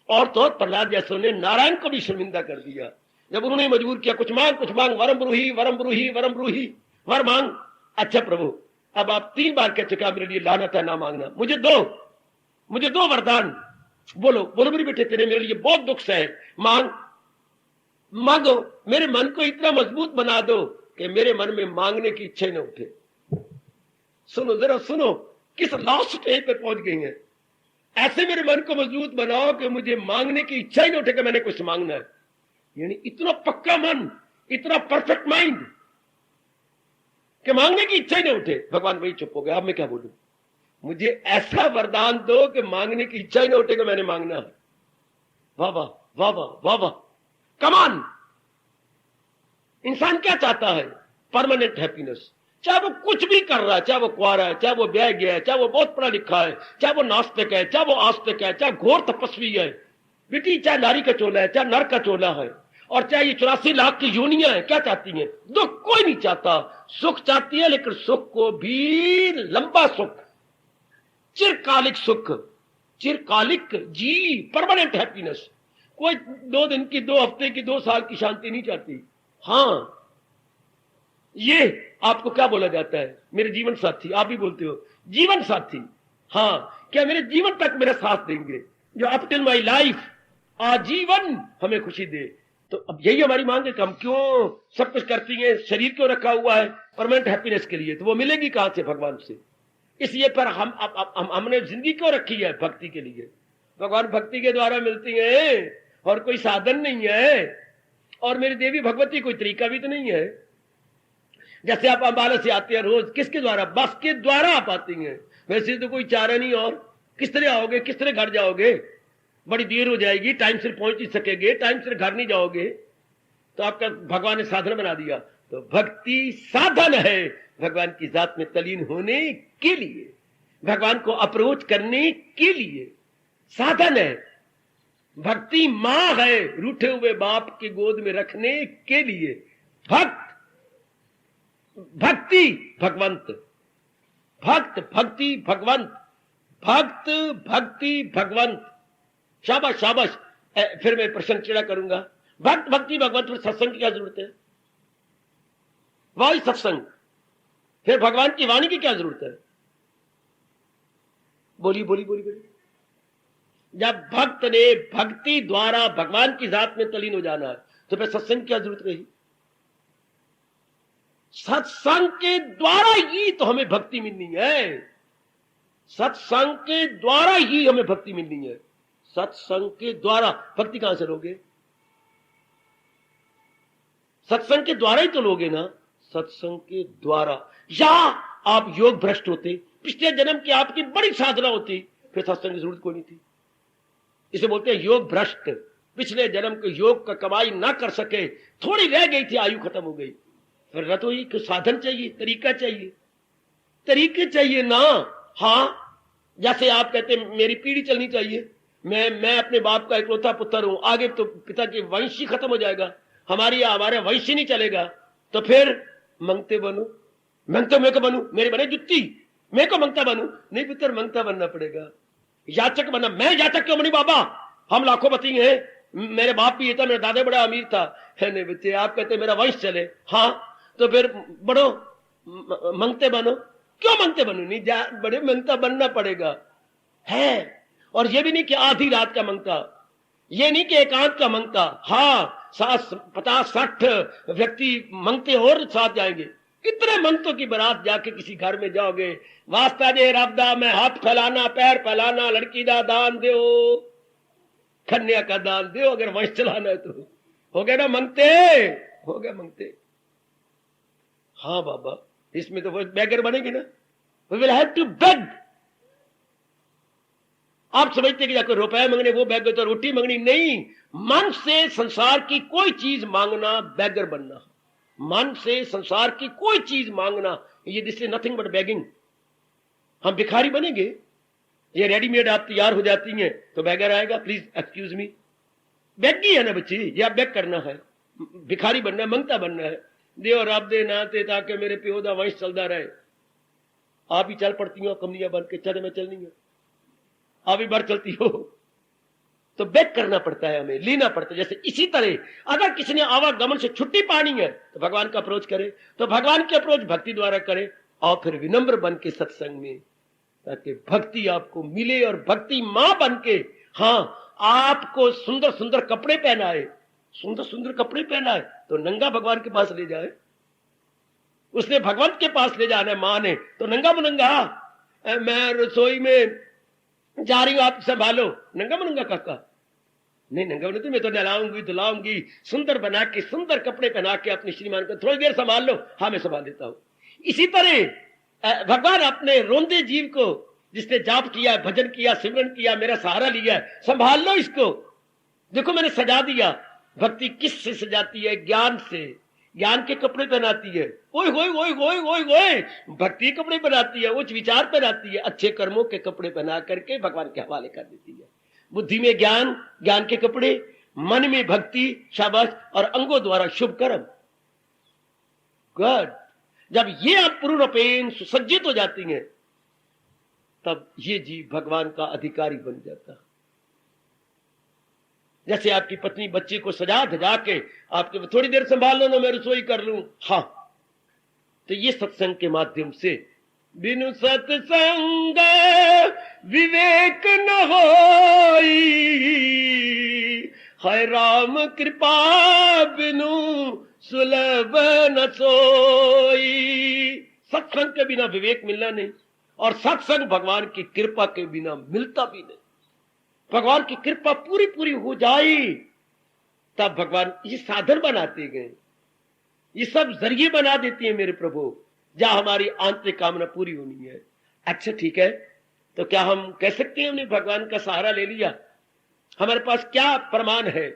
A: और तो प्रहलाद जैसों ने नारायण को भी शर्मिंदा कर दिया जब उन्होंने मजबूर किया, कुछ मांग, वरम ब्रूही वरम ब्रूही वरम ब्रूही, वर मांग। अच्छा प्रभु, अब आप 3 बार कह चुका मेरे लिए लानत है ना मांगना, मुझे दो वरदान। बोलो बोलो मेरे बेटे, तेरे मेरे लिए बहुत दुख है, मांगो, मेरे मन को इतना मजबूत बना दो कि मेरे मन में मांगने की इच्छा न उठे। सुनो जरा सुनो, किस लास्ट स्टेज पे पहुंच गई है। ऐसे मेरे मन को मजबूत बनाओ कि मुझे मांगने की इच्छा ही न उठे कि मैंने कुछ मांगना है। यानी इतना पक्का मन, इतना परफेक्ट माइंड कि मांगने की इच्छा ही न उठे। भगवान वही चुप हो गया, अब मैं क्या बोलूं। मुझे ऐसा वरदान दो कि मांगने की इच्छा ही न उठे कि मैंने मांगना है। वाह वाह वाह वाह वाह वाह, कमान। इंसान क्या चाहता है? Permanent happiness. चाहे वो कुछ भी कर रहा है, चाहे वो कुआरा है, चाहे वो ब्याह गया है, चाहे वो बहुत पढ़ा लिखा है, चाहे वो नास्तिक है, चाहे वो आस्तिक है, चाहे घोर तपस्वी है, बेटी चाहे नारी का चोला है, चाहे नर का चोला है, और चाहे ये 84 लाख की यूनियां है, क्या चाहती हैं? दुख कोई नहीं चाहता, सुख चाहती है, लेकिन सुख को भी लंबा सुख, चिरकालिक सुख, चिरकालिक जी, परमानेंट हैप्पीनेस। कोई 2 दिन की, 2 हफ्ते की, 2 साल की शांति नहीं चाहती। हाँ, ये आपको क्या बोला जाता है? मेरे जीवन साथी। आप भी बोलते हो जीवन साथी। हाँ, क्या मेरे जीवन तक मेरा साथ देंगे, जो अप टिल माई लाइफ, आजीवन हमें खुशी दे। तो अब यही हमारी मांग है कि हम क्यों सब कुछ करती हैं, शरीर क्यों रखा हुआ है परमानेंट हैप्पीनेस के लिए, तो वो मिलेगी कहां से? भगवान से। इसलिए पर हमने जिंदगी क्यों रखी है? भक्ति के लिए। भगवान भक्ति के द्वारा मिलती है, और कोई साधन नहीं है। और मेरी देवी भगवती कोई तरीका भी तो नहीं है। जैसे आप अंबाला से आते हैं रोज, किसके द्वारा? बस के द्वारा आप आती हैं। वैसे तो कोई चारा नहीं। और किस तरह आओगे, किस तरह घर जाओगे? बड़ी देर हो जाएगी, टाइम से पहुंच नहीं सकेंगे, टाइम से घर नहीं जाओगे। तो आपका भगवान ने साधन बना दिया। तो भक्ति साधन है भगवान की जात में तलीन होने के लिए, भगवान को अप्रोच करने के लिए साधन है। भक्ति मां है रूठे हुए बाप के गोद में रखने के लिए। भक्ति भगवंत, भक्त भक्ति भगवंत, भक्त भक्ति भगवंत। शाबाश शाबाश। फिर मैं प्रश्न चिड़ा करूंगा, भक्त भक्ति भगवंत पर सत्संग की क्या जरूरत है? वही सत्संग। फिर भगवान की वाणी की क्या जरूरत है? बोली बोली बोली बोली। जब भक्त ने भक्ति द्वारा भगवान की जात में तलीन हो जाना है, तो फिर सत्संग की क्या जरूरत रही? सत्संग के द्वारा ही तो हमें भक्ति मिलनी है। सत्संग के द्वारा ही हमें भक्ति मिलनी है। सत्संग के द्वारा भक्ति कहां से लोगे? सत्संग के द्वारा ही तो लोगे ना। सत्संग के द्वारा। या आप योग भ्रष्ट होते, पिछले जन्म की आपकी बड़ी साधना होती, फिर सत्संग की जरूरत कोई नहीं थी। इसे बोलते हैं योग भ्रष्ट। पिछले जन्म के योग का कमाई ना कर सके, थोड़ी रह गई थी, आयु खत्म हो गई, फिर न तो ये साधन चाहिए, तरीका चाहिए, तरीके चाहिए ना। हाँ, जैसे आप कहते मेरी पीढ़ी चलनी चाहिए, मैं अपने बाप का इकलौता पुत्र हूं, आगे तो पिता की वंश ही खत्म हो जाएगा, हमारे वंश ही नहीं चलेगा, तो फिर मंगते बनो। मंगते मैं को बनू? मेरे बने जुत्ती, मैं को मंगता बनू? नहीं पुत्र, मंगता बनना पड़ेगा, याचक बनना। मैं याचक क्यों बनी बाबा? हम लाखों पति हैं, मेरे बाप भी ये था, मेरा दादा बड़ा अमीर था। है नहीं बच्चे, आप कहते मेरा वंश चले। हाँ, तो फिर बड़ो मंगते बनो। क्यों मंगते बनो? नहीं, बड़े मंगता बनना पड़ेगा है। और ये भी नहीं कि आधी रात का मंगता, ये नहीं कि एकांत का मंगता। हाँ, 50-60 व्यक्ति मंगते और साथ जाएंगे। कितने मंगतों की बारात जाके किसी घर में जाओगे, वास्ता दे रबदा में हाथ फैलाना, पैर फैलाना, लड़की का दान दो, कन्या का दान दो, अगर वंश चलाना है तो। हो गया ना मंगते, हो गया मंगते। हाँ बाबा, इसमें तो वो बेगर बनेगी ना। We will have to beg. आप समझते कि जाकर रुपए मांगने वो बेगर, तो रोटी मांगनी नहीं। मन से संसार की कोई चीज मांगना बेगर बनना। मन से संसार की कोई चीज मांगना, ये this is nothing but begging. हम भिखारी बनेंगे, ये रेडीमेड आप तैयार हो जाती हैं तो बैगर आएगा, प्लीज एक्सक्यूज मी, बैग ही है ना बच्ची, ये आप बैग करना है, भिखारी बनना है, मंगता बनना है, दे और आप दे ना दे ताकि मेरे प्यो दा वंश चलता रहे। आप ही चल पड़ती हो कमलियां बन के, चल मैं चलनी है, आप ही बार चलती हो, तो बैक करना पड़ता है, हमें लेना पड़ता है। जैसे इसी तरह अगर किसी ने आवागमन से छुट्टी पानी है तो भगवान का अप्रोच करे, तो भगवान की अप्रोच भक्ति द्वारा करे, और फिर विनम्र बन के सत्संग में, ताकि भक्ति आपको मिले और भक्ति मां बन के हाँ आपको सुंदर सुंदर कपड़े पहनाए, सुंदर सुंदर कपड़े पहनाए तो नंगा भगवान के पास ले जाए। उसने भगवंत के पास ले जाना है मां ने, तो नंगा मुनंगा मैं रसोई में जा रही हूं आप संभालो, नंगा मुनंगा काका नहीं, नंगा मुनंगा मैं तो नहलाऊंगी धुलाऊंगी, सुंदर बना के सुंदर कपड़े पहना के अपने श्रीमान को थोड़ी देर संभाल लो, हाँ मैं संभाल लेता हूं। इसी तरह भगवान अपने रोंदे जीव को, जिसने जाप किया, भजन किया, सिमरन किया, मेरा सहारा लिया, संभाल लो इसको, देखो मैंने सजा दिया। भक्ति किस से सजाती है? ज्ञान से, ज्ञान के कपड़े पहनाती है, ओए होए ओए होए ओए होए, भक्ति कपड़े पहनाती है, उच्च विचार पहनाती है, अच्छे कर्मों के कपड़े पहना करके भगवान के हवाले कर देती है। बुद्धि में ज्ञान, ज्ञान के कपड़े, मन में भक्ति, शाबाश, और अंगों द्वारा शुभ कर्म। गुड। जब ये आप पूर्ण रूपेण सुसज्जित हो जाती हैं, तब ये जीव भगवान का अधिकारी बन जाता है। जैसे आपकी पत्नी बच्चे को सजा धजा के आपके थोड़ी देर संभाल लो ना, मैं रसोई कर लूं, हाँ, तो ये सत्संग के माध्यम से, बिनु सत्संग विवेक न होई, है राम कृपा बिनु सुलभ न सोई। सत्संग के बिना विवेक मिलना नहीं, और सत्संग भगवान की कृपा के बिना मिलता भी नहीं। भगवान की कृपा पूरी पूरी हो जाए तब भगवान ये साधन बनाते गए, ये सब जरिए बना देती है मेरे प्रभु, जहां हमारी आंतरिक कामना पूरी होनी है। अच्छा ठीक है, तो क्या हम कह सकते हैं हमने भगवान का सहारा ले लिया? हमारे पास क्या प्रमाण है?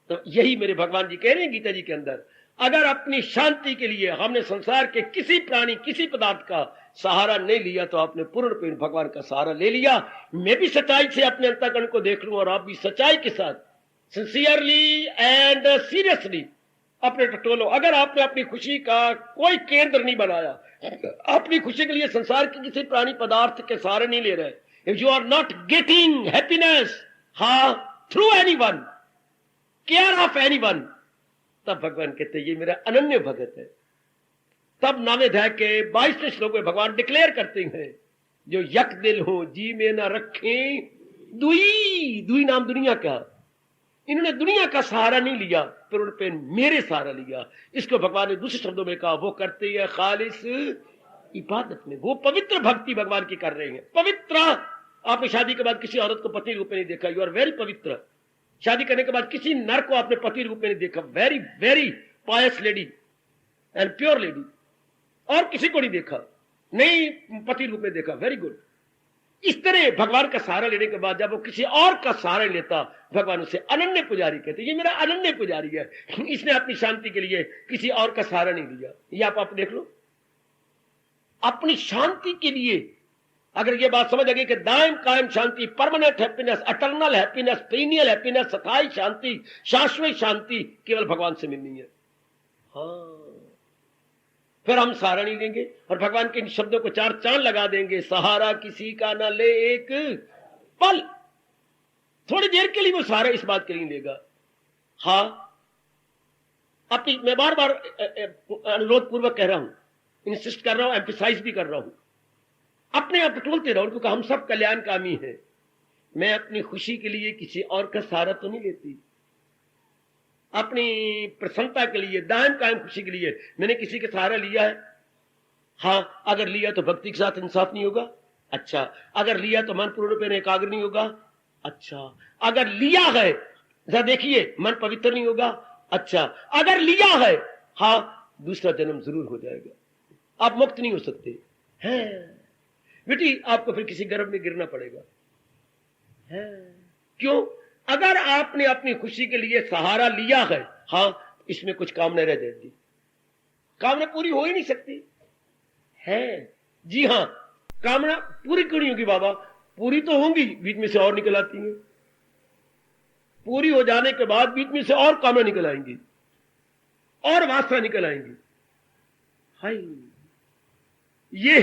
A: तो यही मेरे भगवान जी कह रहे हैं गीता जी के अंदर, अगर अपनी शांति के लिए हमने संसार के किसी प्राणी, किसी पदार्थ का सहारा नहीं लिया, तो आपने पूर्ण भगवान का सहारा ले लिया। मैं भी सच्चाई से अपने अंतःकरण को देख लूं, और आप भी सच्चाई के साथ, सिंसियरली एंड सीरियसली अपने टटोलो। अगर आपने अपनी खुशी का कोई केंद्र नहीं बनाया, अपनी खुशी के लिए संसार के किसी प्राणी पदार्थ के सहारे नहीं ले रहे, if you are not getting happiness through anyone, care of anyone, तब भगवान कहते ये मेरा अनन्य भगत है। तब 9वें अध्याय के 22वें श्लोक में भगवान डिक्लेयर करते हैं, जो यक दिल हो जी में न रखे दुई, दुई नाम दुनिया का, इन्होंने दुनिया का सहारा नहीं लिया, पर उन्होंने मेरे सहारा लिया। इसको भगवान ने दूसरे शब्दों में कहा, वो करते हैं खालिस इबादत में, वो पवित्र भक्ति भगवान की कर रहे हैं। पवित्र, आपने शादी के बाद किसी औरत को पति रूप में नहीं देखा, यू आर वेरी पवित्र। शादी करने के बाद किसी नर को आपने पति रूप में नहीं देखा, very very Payas lady and pure lady, और किसी को नहीं देखा, नहीं पति रूप में देखा, वेरी गुड। इस तरह भगवान का सहारा लेने के बाद जब वो किसी और का सहारा लेता, भगवान उसे अनन्य पुजारी कहते, ये मेरा अनन्य पुजारी है, इसने अपनी शांति के लिए किसी और का सहारा नहीं लिया। ये आप देख लो, अपनी शांति के लिए अगर ये बात समझ लगे कि दायम कायम शांति, permanent happiness, eternal happiness, perennial happiness, स्थायी शांति, शाश्वत शांति केवल भगवान से मिलनी है, हाँ, फिर हम सहारा नहीं लेंगे, और भगवान के इन शब्दों को 4 चांद लगा देंगे, सहारा किसी का ना ले एक पल। थोड़ी देर के लिए वो सहारा इस बात के लिए लेगा, हाँ, अपनी, मैं बार बार अनुरोध पूर्वक कह रहा हूं, इंसिस्ट कर रहा हूं, एम्फसाइज भी कर रहा हूं, अपने आप टोलते रहो, क्योंकि हम सब कल्याणकामी हैं। मैं अपनी खुशी के लिए किसी और का सहारा तो नहीं लेती, अपनी प्रसन्नता के लिए, दायम कायम खुशी के लिए मैंने किसी का सहारा लिया है, हाँ, अगर लिया तो भक्ति के साथ इंसाफ नहीं होगा, अच्छा, अगर लिया तो मन पूर्ण रूप में एकाग्र नहीं होगा, अच्छा, अगर लिया है, जरा देखिए, मन पवित्र नहीं होगा, अच्छा, अगर लिया है, हाँ, दूसरा जन्म जरूर हो जाएगा, आप मुक्त नहीं हो सकते हैं बेटी, आपको फिर किसी गर्भ में गिरना पड़ेगा, है क्यों? अगर आपने अपनी खुशी के लिए सहारा लिया है, हाँ, इसमें कुछ कामना रह जाएगी, कामना पूरी हो ही नहीं सकती है। जी हाँ, कामना पूरी क्यों नहीं होगी बाबा? पूरी तो होंगी, बीच में से और निकल आती हैं। पूरी हो जाने के बाद बीच में से और कामना निकल आएंगी और वासना निकल आएंगी। हाय, ये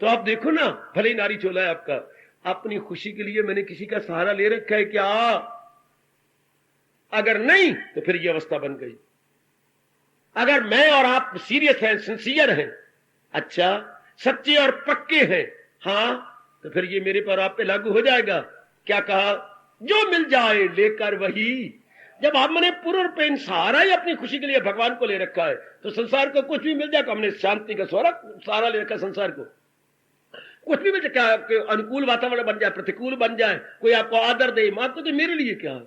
A: तो आप देखो ना, भले ही नारी चोला है आपका, अपनी खुशी के लिए मैंने किसी का सहारा ले रखा है क्या? अगर नहीं तो फिर ये अवस्था बन गई। अगर मैं और आप सीरियस हैं, सिंसियर हैं, अच्छा सच्चे और पक्के हैं, हां, तो फिर ये मेरे पर आप पे लागू हो जाएगा। क्या कहा? जो मिल जाए लेकर वही। जब हमने पूर्ण रूपेण सहारा ही अपनी खुशी के लिए भगवान को ले रखा है, तो संसार को कुछ भी मिल जाए, हमने शांति का सहारा ले रखा। संसार को कुछ भी मिल जाए, क्या अनुकूल वातावरण बन जाए, प्रतिकूल बन जाए, कोई आपको आदर दे, मां को, तो मेरे लिए क्या है?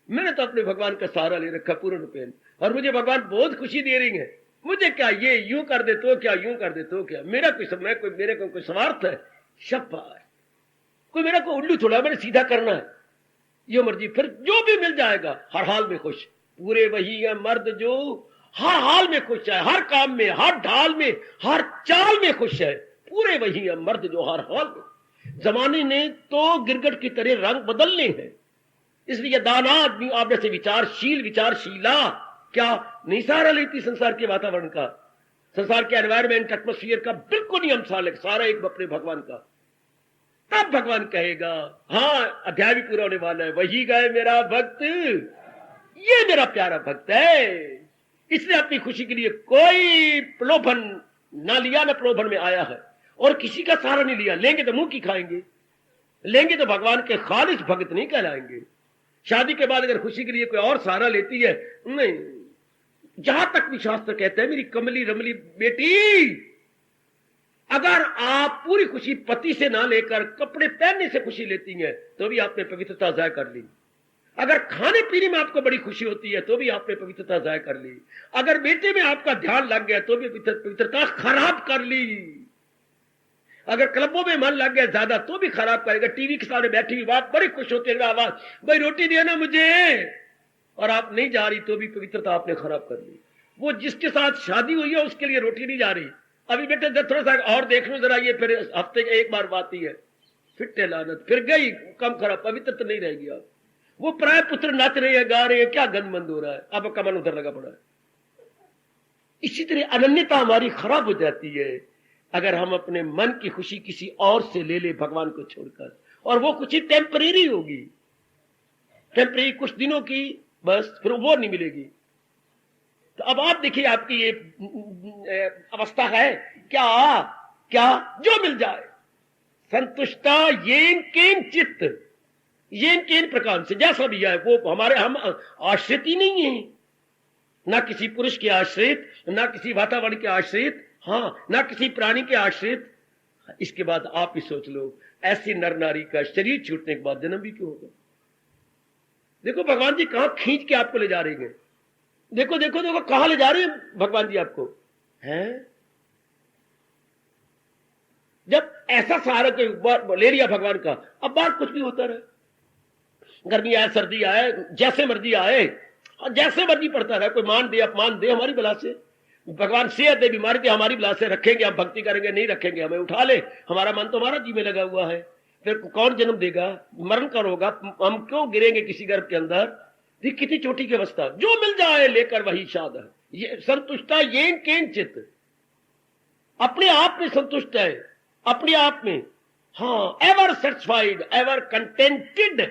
A: मैंने तो अपने भगवान का सहारा ले रखा पूर्ण रूपेण, और मुझे भगवान बहुत खुशी दे रही है। मुझे क्या, ये यूं कर दे तो क्या, यूं कर दे तो क्या, मेरा कोई समय, कोई मेरे को कोई स्वार्थ है? शाबाश, कोई मेरा को उल्लू थोड़ा, मैंने सीधा करना है, यो मर्जी, फिर जो भी मिल जाएगा, हर हाल में खुश। पूरे वही है मर्द जो हर हाल में खुश है, हर काम में, हर ढाल में, हर चाल में खुश है। पूरे वही है मर्द जो हर हाल में। जमाने ने तो गिरगट की तरह रंग बदलने हैं, इसलिए दाना आदमी आपने से विचारशील, विचारशीला क्या नहीं सहारा लेती संसार के वातावरण का, संसार के एनवायरमेंट, एटमोस्फियर का बिल्कुल नहीं हम सारा एक अपने भगवान का। तब भगवान कहेगा, हां अध्याय भी पूरा होने वाला है, वही गए मेरा भक्त, ये मेरा प्यारा भक्त है, इसने अपनी खुशी के लिए कोई प्रलोभन ना लिया, ना प्रलोभन में आया है, और किसी का सहारा नहीं लिया। लेंगे तो मुंह की खाएंगे, लेंगे तो भगवान के खालिस भक्त नहीं कहलाएंगे। शादी के बाद अगर खुशी के लिए कोई और सहारा लेती है, नहीं, जहां तक भी शास्त्र कहते हैं, मेरी कमली रमली बेटी, अगर आप पूरी खुशी पति से ना लेकर कपड़े पहनने से खुशी लेती हैं, तो भी आपने पवित्रता जाय कर ली। अगर खाने पीने में आपको बड़ी खुशी होती है, तो भी आपने पवित्रता जाय कर ली। अगर बेटे में आपका ध्यान लग गया, तो भी पवित्रता खराब कर ली। अगर क्लबों में मन लग गया ज्यादा, तो भी खराब करेगा। टीवी के सामने बैठी हुई बात बड़ी खुश होती है, आवाज, भाई रोटी देना मुझे, और आप नहीं जा रही, तो भी पवित्रता आपने खराब कर ली। वो जिसके साथ शादी हुई है, उसके लिए रोटी नहीं जा रही, अभी बेटे थोड़ा सा और देख लो जरा, ये फिर हफ्ते के एक बार बात ही है, फिर लानत, फिर गई, कम खराब, पवित्र तो नहीं रहेगी। आप वो प्राय पुत्र नाच रहे हैं, गा रहे हैं, क्या गंदमंद हो रहा है, आपका मन उधर लगा पड़ा है। इसी तरह अनन्यता हमारी खराब हो जाती है अगर हम अपने मन की खुशी किसी और से ले ले भगवान को छोड़कर, और वो खुशी टेम्परेरी होगी, टेम्परेरी, कुछ दिनों की बस, फिर वो नहीं मिलेगी। तो अब आप देखिए, आपकी ये अवस्था है क्या? क्या जो मिल जाए, संतुष्टा येन केन चित्त, येन केन प्रकार से, जैसा भी है वो हमारे, हम आश्रित ही नहीं है, ना किसी पुरुष के आश्रित, ना किसी वातावरण के आश्रित, हां, ना किसी प्राणी के आश्रित। इसके बाद आप ही सोच लो, ऐसी नर नारी का शरीर छूटने के बाद जन्म भी क्यों होगा? देखो भगवान जी कहां खींच के आपको ले जा रहे हैं, देखो देखो देखो कहां ले जा रहे हैं भगवान जी आपको, हैं? जब ऐसा सहारा कोई बार ले लिया भगवान का, अब बाहर कुछ भी होता रहे, गर्मी आए, सर्दी आए, जैसे मर्जी आए, जैसे मर्जी पड़ता रहे, कोई मान दे अपमान दे, हमारी बला से भगवान सेहत दे, बीमारी दे, हमारी बला से, रखेंगे हम भक्ति करेंगे, नहीं रखेंगे हमें उठा ले, हमारा मन तो हमारा जी में लगा हुआ है, फिर कौन जन्म देगा, मरण कौन होगा, हम क्यों गिरेंगे किसी गर्भ के अंदर? कितनी छोटी की अवस्था, जो मिल जाए लेकर वही शाद है। ये संतुष्टा येन केन चित्त, अपने आप में संतुष्ट है, अपने आप में, हाँ, एवर सेटिस्फाइड, एवर कंटेंटेड,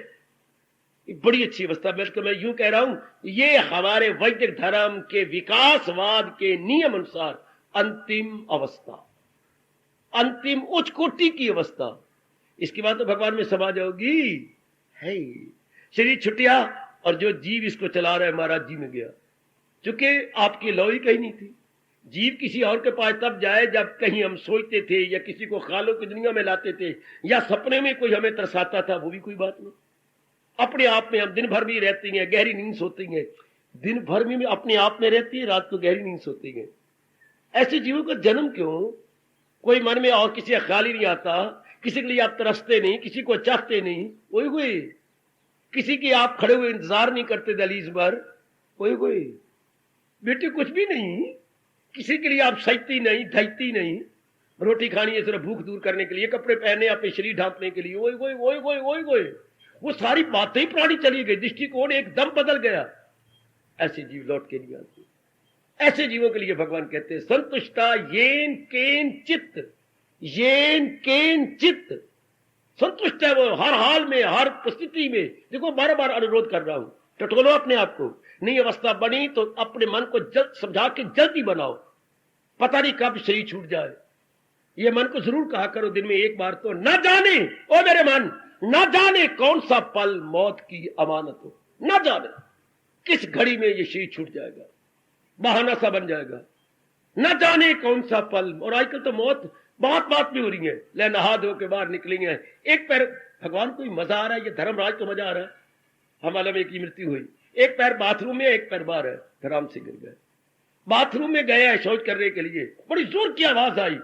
A: बड़ी अच्छी अवस्था। मैं यूं कह रहा हूं, ये हमारे वैदिक धर्म के विकासवाद के नियम अनुसार अंतिम अवस्था, अंतिम उच्च कोटि की अवस्था। इसके बाद तो भगवान में समा जाओगी, है शरीर छुटिया, और जो जीव इसको चला रहा है महाराज जी में गया, चूंकि आपकी लौई कहीं नहीं थी। जीव किसी और के पास तब जाए जब कहीं हम सोचते थे, या किसी को ख्यालों की दुनिया में लाते थे, या सपने में कोई हमें तरसाता था, वो भी कोई बात नहीं। अपने आप में हम दिन भर भी रहती हैं, गहरी नींद सोती हैं, दिन भर में अपने आप में रहती है, रात को गहरी नींद सोती हैं। ऐसे जीवों का जन्म क्यों? कोई मन में और किसी का ख्याल ही नहीं आता, किसी के लिए आप तरसते नहीं, किसी को चाहते नहीं, कोई किसी की आप खड़े हुए इंतजार नहीं करते दहलीज पर, कोई बेटे कुछ भी नहीं, किसी के लिए आप सजती नहीं, धजती नहीं, रोटी खानी है सिर्फ भूख दूर करने के लिए, कपड़े पहने अपने शरीर ढांपने के लिए, ओए ओए ओए ओए ओए ओए, वो सारी बातें ही पुरानी चली गई, दृष्टिकोण एकदम बदल गया। ऐसे जीव लौट के नहीं आते। ऐसे जीवों के लिए भगवान कहते हैं संतुष्टा येन केन चित्त, येन केन चित्त, संतुष्ट है वो हर हाल में, हर परिस्थिति में। देखो बार बार अनुरोध कर रहा हूं, टटोलो अपने आप को। नई अवस्था बनी तो अपने मन को जल्द समझा के जल्दी बनाओ, पता नहीं कब शरीर छूट जाए। ये मन को जरूर कहा करो दिन में एक बार तो, न जाने ओ मेरे मन, न जाने कौन सा पल मौत की अमानत हो, न जाने किस घड़ी में ये शरीर छूट जाएगा, बहाना सा बन जाएगा, न जाने कौन सा पल। और आजकल तो मौत बात बात भी हो रही है, ले नहा धो के बाहर निकलेंगे, एक पैर भगवान को मजा आ रहा है, ये धर्मराज को मजा आ रहा है। हमारे में की मृत्यु हुई, एक पैर बाथरूम में एक पैर बाहर है, आराम से गिर गए। बाथरूम में गए हैं शौच करने के लिए, बड़ी जोर की आवाज आई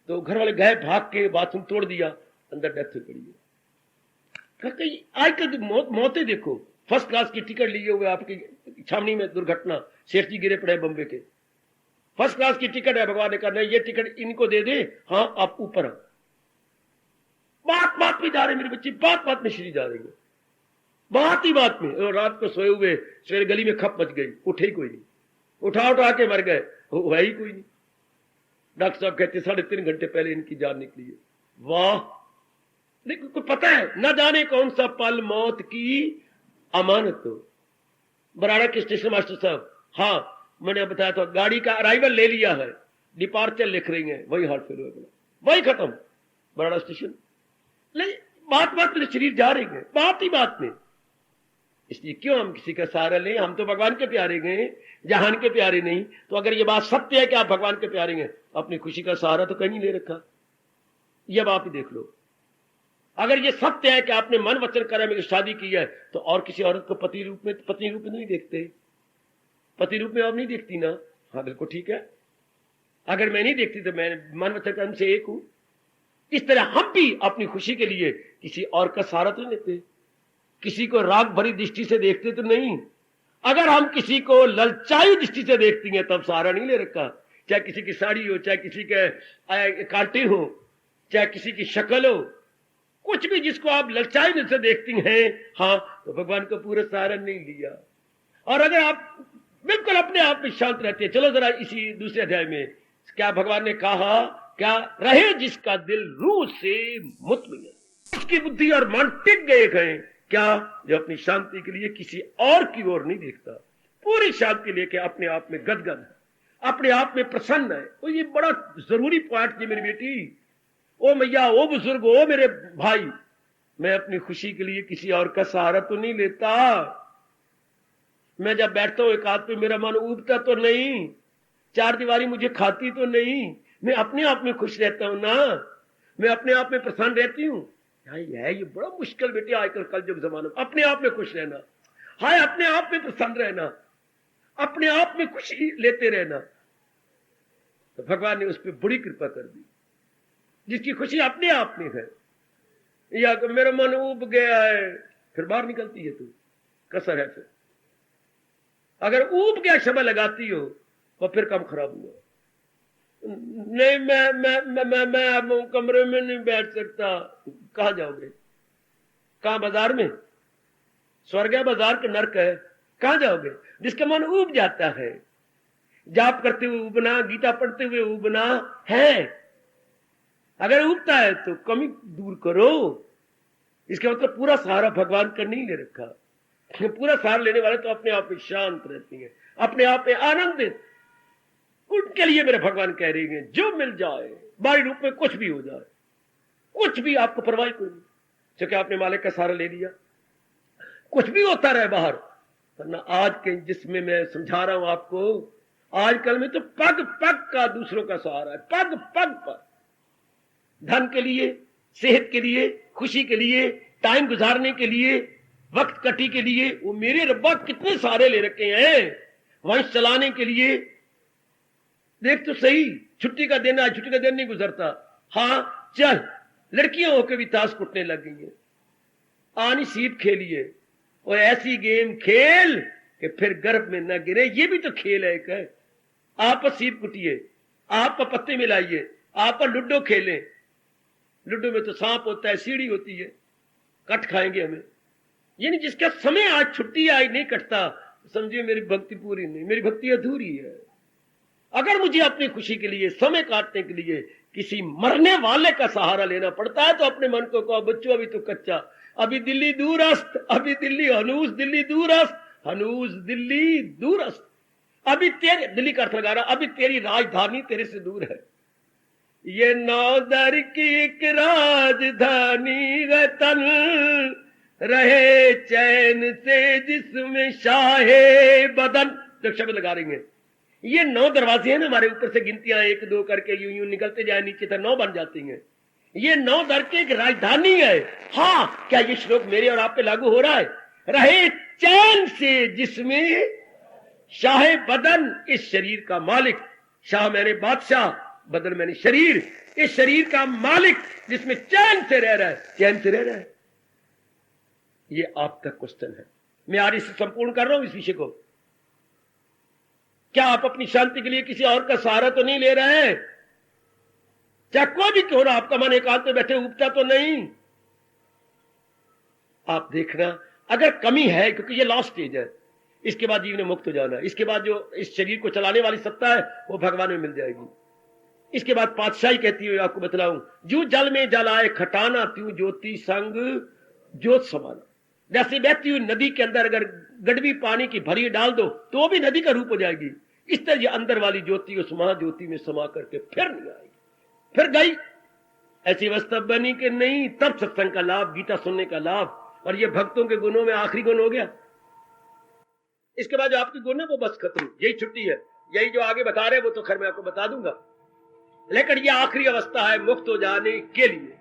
A: तो घर वाले गए भाग के, बाथरूम तोड़ दिया, अंदर डेथ हुई पड़ी है। आजकल मौतें देखो, फर्स्ट क्लास की टिकट लिए हुए आपकी छावनी में दुर्घटना, सेठ जी गिरे पड़े बम्बे के, फर्स्ट क्लास की टिकट है, भगवान ने कहा नहीं ये टिकट इनको दे दे, हाँ आप ऊपर। बात बात में जा रहे मेरे बच्चे, बात बात में श्री जा रही है, बात ही बात में। और रात को सोए हुए सवेरे गली में खप मच गई, उठे ही कोई नहीं, उठा उठा के मर गए, हुआ ही कोई नहीं। डॉक्टर साहब कहते 3.5 घंटे पहले इनकी जान निकली है। वाह, देखो कोई पता है न जाने कौन सा पल मौत की अमानत हो। बराड़ा के स्टेशन मास्टर साहब, हाँ मैंने बताया था, गाड़ी का अराइवल ले लिया है, डिपार्चर लिख रही है, वही हार्ट फेल हो गया, वही खत्म बराड़ा स्टेशन। बात बात में शरीर जा रही है, बात ही बात में। इसलिए क्यों हम किसी का सहारा लें, हम तो भगवान के प्यारे गए, जहान के प्यारे नहीं। तो अगर ये बात सत्य है कि आप भगवान के प्यारे हैं, अपनी खुशी का सहारा तो कहीं नहीं ले रखा, ये आप ही देख लो। अगर ये सत्य है कि आपने मन वचन कर्म में शादी की है, तो और किसी औरत को पति रूप में नहीं देखते, पति रूप में आप नहीं देखती ना। हाँ बिल्कुल ठीक है, अगर मैं नहीं देखती तो मैं मन वचन कर्म से एक हूं। इस तरह हम भी अपनी खुशी के लिए किसी और का सहारा तो नहीं लेते, किसी को राग भरी दृष्टि से देखते तो नहीं। अगर हम किसी को ललचाई दृष्टि से देखती हैं तब सहारा नहीं ले रखा, चाहे किसी की साड़ी हो, चाहे किसी के कांटे हो, चाहे किसी की शक्ल हो, कुछ भी जिसको आप ललचाई दृष्टि से देखती हैं, हाँ तो भगवान को पूरा सहारा नहीं लिया। और अगर आप बिल्कुल अपने आप में शांत रहते हैं, चलो जरा इसी दूसरे अध्याय में क्या भगवान ने कहा, क्या रहे जिसका दिल रूह से मुतमईन, उसकी बुद्धि और मन टिक गए, क्या जो अपनी शांति के लिए किसी और की ओर नहीं देखता, पूरी शांति लेके अपने आप में गदगद है, अपने आप में प्रसन्न है। तो ये बड़ा जरूरी पॉइंट है मेरी बेटी, ओ मैया, ओ बुजुर्ग, ओ मेरे भाई, मैं अपनी खुशी के लिए किसी और का सहारा तो नहीं लेता। मैं जब बैठता हूं एक हाथ पे, मेरा मन उबता तो नहीं, चार दीवारी मुझे खाती तो नहीं, मैं अपने आप में खुश रहता हूं ना, मैं अपने आप में प्रसन्न रहती हूं। ये बड़ा मुश्किल बेटे आजकल कल युग जमाना, अपने आप में खुश रहना, हाय अपने आप में प्रसन्न रहना, अपने आप में खुशी लेते रहना। तो भगवान ने उस पर बड़ी कृपा कर दी, जिसकी खुशी अपने आप में है। या मेरा मन उब गया है, फिर बाहर निकलती है, तू कसर है। फिर अगर उब गया शब्द लगाती हो तो फिर काम खराब हुआ। नहीं मैं अब कमरे में नहीं बैठ सकता। कहां जाओगे? कहां? बाजार में? स्वर्ग है बाजार के नरक है? कहां जाओगे? जिसका मन उब जाता है, जाप करते हुए उबना, गीता पढ़ते हुए उबना है, अगर उबता है तो कमी दूर करो। इसका मतलब पूरा सहारा भगवान का नहीं ले रखा। पूरा सहारा लेने वाले तो अपने आप में शांत रहती हैं, अपने आप में आनंदित। उनके लिए मेरे भगवान कह रहे हैं जो मिल जाए, बाहरी रूप में कुछ भी हो जाए, कुछ भी आपको परवाह कोई नहीं, क्योंकि आपने मालिक का सहारा ले लिया। कुछ भी होता रहे बाहर, वरना आज के जिसमें मैं समझा रहा हूं आपको, आजकल में तो पग पग का दूसरों का सहारा है, पग पग पर, धन के लिए, सेहत के लिए, खुशी के लिए, टाइम गुजारने के लिए, वक्त कटी के लिए। वो मेरे रब्बा कितने सारे ले रखे हैं वंश चलाने के लिए। देख तो सही, छुट्टी का दिन, आज छुट्टी का दिन नहीं गुजरता। हाँ चल, लड़कियां होकर भी ताश कुटने लग गई हैं, आनी सीप खेलिए और ऐसी गेम खेल कि फिर गर्भ में न गिरे। ये भी तो खेल है एक है। आप सीप कुटिए, आप पत्ते मिलाइए, आप लूडो खेलें, लूडो में तो सांप होता है, सीढ़ी होती है, कट खाएंगे हमें। यानी जिसका समय आज छुट्टी आज नहीं कटता, समझिए मेरी भक्ति पूरी नहीं, मेरी भक्ति अधूरी है। अगर मुझे अपनी खुशी के लिए, समय काटने के लिए किसी मरने वाले का सहारा लेना पड़ता है, तो अपने मन को कहो बच्चों अभी तो कच्चा, अभी दिल्ली दूरस्त, अभी दिल्ली हनूस दिल्ली दूरस्त, हनूस दिल्ली दूरस्त, अभी तेरे, दिल्ली का अर्थ लगा रहा, अभी तेरी राजधानी तेरे से दूर है। ये नौदर की एक राजधानी वतन रहे चैन से जिसमें शाहे बदन, जो शब्द लगा रही हैं, ये 9 दरवाजे हैं ना हमारे, ऊपर से गिनतियां 1 2 करके यूं यूं निकलते जाए, नीचे तक 9 बन जाती हैं। ये 9 दर की एक राजधानी है। हाँ, क्या ये श्लोक मेरे और आप पे लागू हो रहा है? रहे चैन से जिसमें शाहे बदन, इस शरीर का मालिक, शाह मैंने बादशाह, बदन मैंने शरीर, इस शरीर का मालिक जिसमें चैन से रह रहा है, चैन से रह रहा है। ये आप तक क्वेश्चन है, मैं आज इसे संपूर्ण कर रहा हूं इस विषय को। क्या आप अपनी शांति के लिए किसी और का सहारा तो नहीं ले रहे हैं? चाहे कोई भी क्यों ना, आपका मन एकांत में बैठे उगता तो नहीं। आप देखना, अगर कमी है, क्योंकि ये लास्ट स्टेज है, इसके बाद जीवन मुक्त हो जाना, इसके बाद जो इस शरीर को चलाने वाली सत्ता है वो भगवान में मिल जाएगी। इसके बाद पातशाही कहती है, आपको बतलाऊं, जो जल में जल आए खटाना, त्यों ज्योति संग ज्योत समाना। जैसे बहती हुई नदी के अंदर अगर गड़बी पानी की भरी डाल दो तो भी नदी का रूप हो जाएगी। इस तरह ये अंदर वाली ज्योति उस महाज्योति में समा करके फिर नहीं आएगी, फिर गई। ऐसी अवस्था बनी कि नहीं, तब सत्संग का लाभ, गीता सुनने का लाभ, और ये भक्तों के गुणों में आखिरी गुण हो गया। इसके बाद जो आपकी गुण है वो बस खत्म, यही छुट्टी है। यही जो आगे बता रहे वो तो खैर मैं आपको बता दूंगा, लेकिन ये आखिरी अवस्था है मुक्त हो जाने के लिए,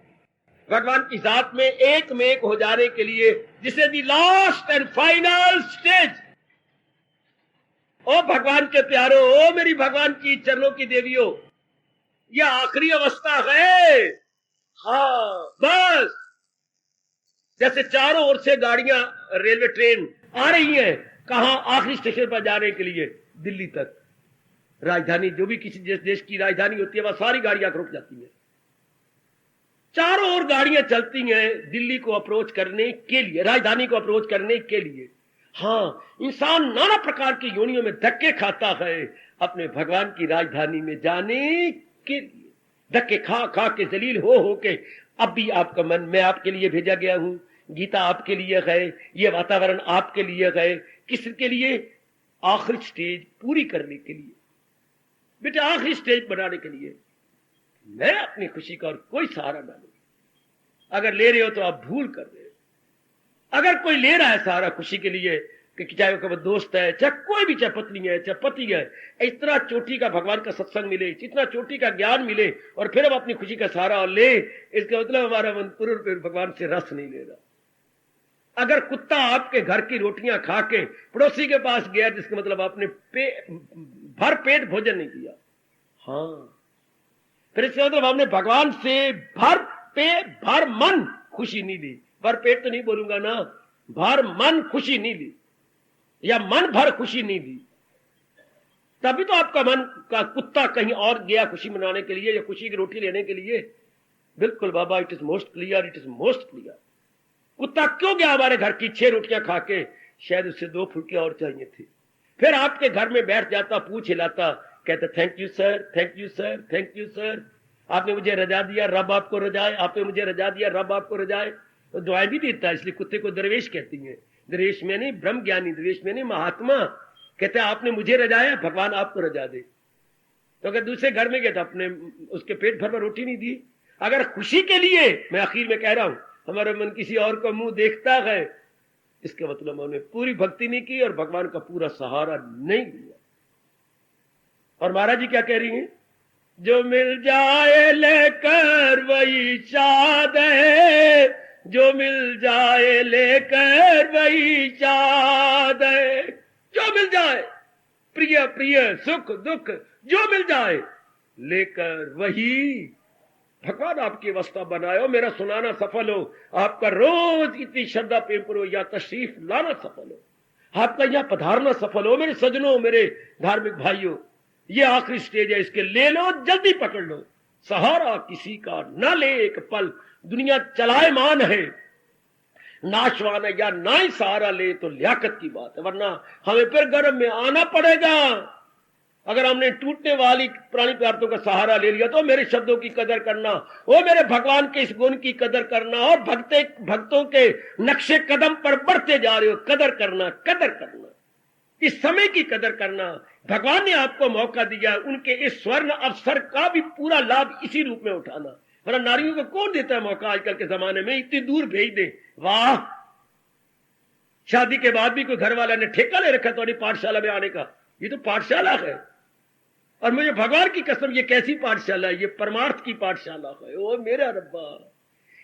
A: भगवान की जात में एक हो जाने के लिए, जिसे the last end final stage. ओ भगवान के प्यारो, ओ मेरी भगवान की चरणों की देवियों, यह आखिरी अवस्था है। हाँ बस, जैसे चारों ओर से गाड़ियां, रेलवे ट्रेन आ रही हैं, कहां? आखिरी स्टेशन पर जाने के लिए, दिल्ली तक। राजधानी, जो भी किसी देश की राजधानी होती है, वहां सारी गाड़ियां रुक जाती हैं, चारों ओर गाड़ियां चलती हैं दिल्ली को अप्रोच करने के लिए, राजधानी को अप्रोच करने के लिए। हाँ, इंसान नाना प्रकार की योनियों में धक्के खाता है अपने भगवान की राजधानी में जाने के लिए। धक्के खा खा के, जलील हो के, अब भी आपका मन, मैं आपके लिए भेजा गया हूं, गीता आपके लिए है, ये वातावरण आपके लिए है। किसके लिए? आखिरी स्टेज पूरी करने के लिए बेटा, आखिरी स्टेज बनाने के लिए। मैं अपनी खुशी का और कोई सहारा ना लूं। अगर ले रहे हो तो आप भूल कर रहे हो। अगर कोई ले रहा है सहारा खुशी के लिए, कि चाहे वो दोस्त है, चाहे कोई भी, चाहे पत्नी है, चाहे पति है, इतना चोटी का भगवान का सत्संग मिले, इतना चोटी का ज्ञान मिले, और फिर हम अपनी खुशी का सहारा और ले, इसका मतलब हमारा मन पूर्ण भगवान से रस नहीं ले रहा। अगर कुत्ता आपके घर की रोटियां खा के पड़ोसी के पास गया, जिसका मतलब आपने भर पेट भोजन नहीं किया। हाँ, फिर इसका मतलब हमने भगवान से भर मन खुशी नहीं ली। भर पेट तो नहीं बोलूंगा ना, भर मन खुशी नहीं ली, या मन भर खुशी नहीं ली, तभी तो आपका मन का कुत्ता कहीं और गया खुशी मनाने के लिए या खुशी की रोटी लेने के लिए। बिल्कुल बाबा, it is most clear, it is most clear. कुत्ता क्यों गया हमारे घर की 6 रोटियां खा के? शायद उससे 2 फुल्कियां और चाहिए थी। फिर आपके घर में बैठ जाता, पूछ हिलाता, कहता thank you sir, thank you sir, thank you sir, आपने मुझे रजा दिया, रब आपको रजाए, आपने मुझे रजा दिया, रब आपको रजाए। तो दुआएं भी देता है, इसलिए कुत्ते को दरवेश कहती हैं। दरवेश में नहीं ब्रह्म ज्ञानी, दरवेश में नहीं महात्मा। कहते हैं आपने मुझे रजाया, भगवान आपको रजा दे। तो अगर दूसरे घर में गया तो आपने उसके पेट भर में रोटी नहीं दी। अगर खुशी के लिए, मैं आखिर में कह रहा हूं, हमारा मन किसी और का मुंह देखता है, इसका मतलब हमने पूरी भक्ति नहीं की और भगवान का पूरा सहारा नहीं लिया। और महाराज जी क्या कह रही हैं? जो मिल जाए लेकर वही शाद है, जो मिल जाए लेकर वही शाद है। जो मिल जाए, प्रिय प्रिय सुख दुख, जो मिल जाए लेकर वही। भगवान आपकी अवस्था बनाए, मेरा सुनाना सफल हो, आपका रोज इतनी श्रद्धा प्रेम करो, या तशरीफ लाना सफल हो, आपका यहां पधारना सफल हो। मेरे सजनों, मेरे धार्मिक भाइयों, ये आखिरी स्टेज है, इसके ले लो, जल्दी पकड़ लो। सहारा किसी का न ले एक पल, दुनिया चलायमान है, नाशवान है, या ना ही सहारा ले तो लियाकत की बात है, वरना हमें फिर गर्भ में आना पड़ेगा। अगर हमने टूटने वाली प्राणी पदार्थों का सहारा ले लिया तो मेरे शब्दों की कदर करना, वो मेरे भगवान के इस गुण की कदर करना, और भक्तों के नक्शे कदम पर बढ़ते जा रहे हो, कदर करना, कदर करना, इस समय की कदर करना। भगवान ने आपको मौका दिया, उनके इस स्वर्ण अवसर का भी पूरा लाभ इसी रूप में उठाना। वरना नारियों को कौन देता है मौका आजकल के जमाने में, इतनी दूर भेज दे। वाह, शादी के बाद भी कोई घर वाला ने ठेका ले रखा तो पाठशाला में आने का, ये तो पाठशाला है। और मुझे भगवान की कसम, ये कैसी पाठशाला है, ये परमार्थ की पाठशाला है। ओ मेरा रब्बा,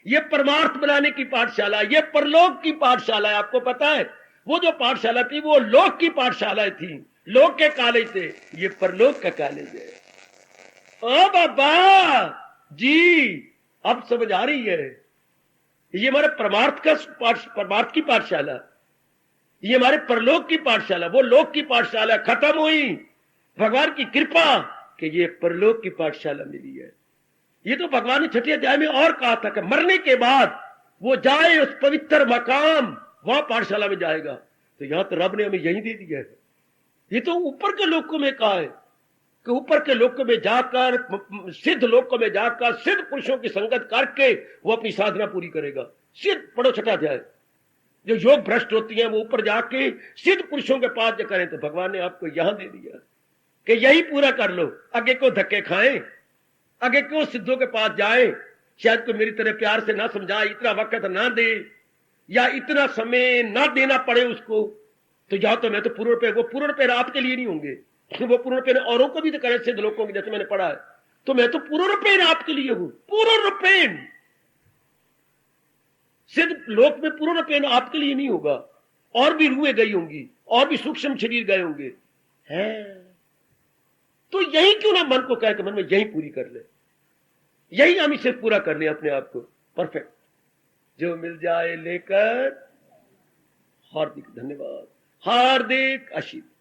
A: ये परमार्थ बनाने की पाठशाला, ये परलोक की पाठशाला है। आपको पता है वो जो पाठशाला थी वो लोक की पाठशाला थी, लोक के कॉलेज थे, ये परलोक का कॉलेज है। ओ बाबा जी, अब समझ आ रही है, ये हमारे परमार्थ की पाठशाला, ये हमारे परलोक की पाठशाला, वो लोक की पाठशाला खत्म हुई, भगवान की कृपा कि ये परलोक की पाठशाला मिली है। ये तो भगवान ने छठे अध्याय में और कहा था कि मरने के बाद वो जाए उस पवित्र मकाम, वहां पाठशाला में जाएगा। तो यहां तो रब ने हमें यही दे दिया है। ये तो ऊपर के लोकों में कहा है कि ऊपर के लोकों में जाकर, सिद्ध लोकों में जाकर सिद्ध पुरुषों की संगत करके वो अपनी साधना पूरी करेगा। सिद्ध, पढ़ो छठा अध्याय। जो योग भ्रष्ट होती हैं वो ऊपर जाके सिद्ध पुरुषों के पास जो करें, तो भगवान ने आपको यहां दे दिया कि यही पूरा कर लो, आगे क्यों धक्के खाएं, आगे क्यों सिद्धों के पास जाए, शायद कोई मेरी तरह प्यार से ना समझाए, इतना वक्त ना दे, या इतना समय ना देना पड़े उसको। तो जाओ, तो मैं तो पूर्ण रुपये, वो पूर्ण रुपये आपके लिए नहीं होंगे, वो पूर्ण रुपये औरों को भी तो करे, सिद्ध लोगों को, जैसे मैंने पढ़ा है। तो मैं तो पूर्ण रुपये आपके लिए हूं, पूर्ण रुपये। सिद्ध लोक में पूर्ण रुपये आपके लिए नहीं होगा, और भी रूहें गई होंगी, और भी सूक्ष्म शरीर गए होंगे, हैं। तो यही क्यों ना मन को कह के मन में यही पूरी कर ले, यही हम इसे पूरा कर ले अपने आप को परफेक्ट, जो मिल जाए लेकर। हार्दिक धन्यवाद, हार्दिक आशीर्वाद।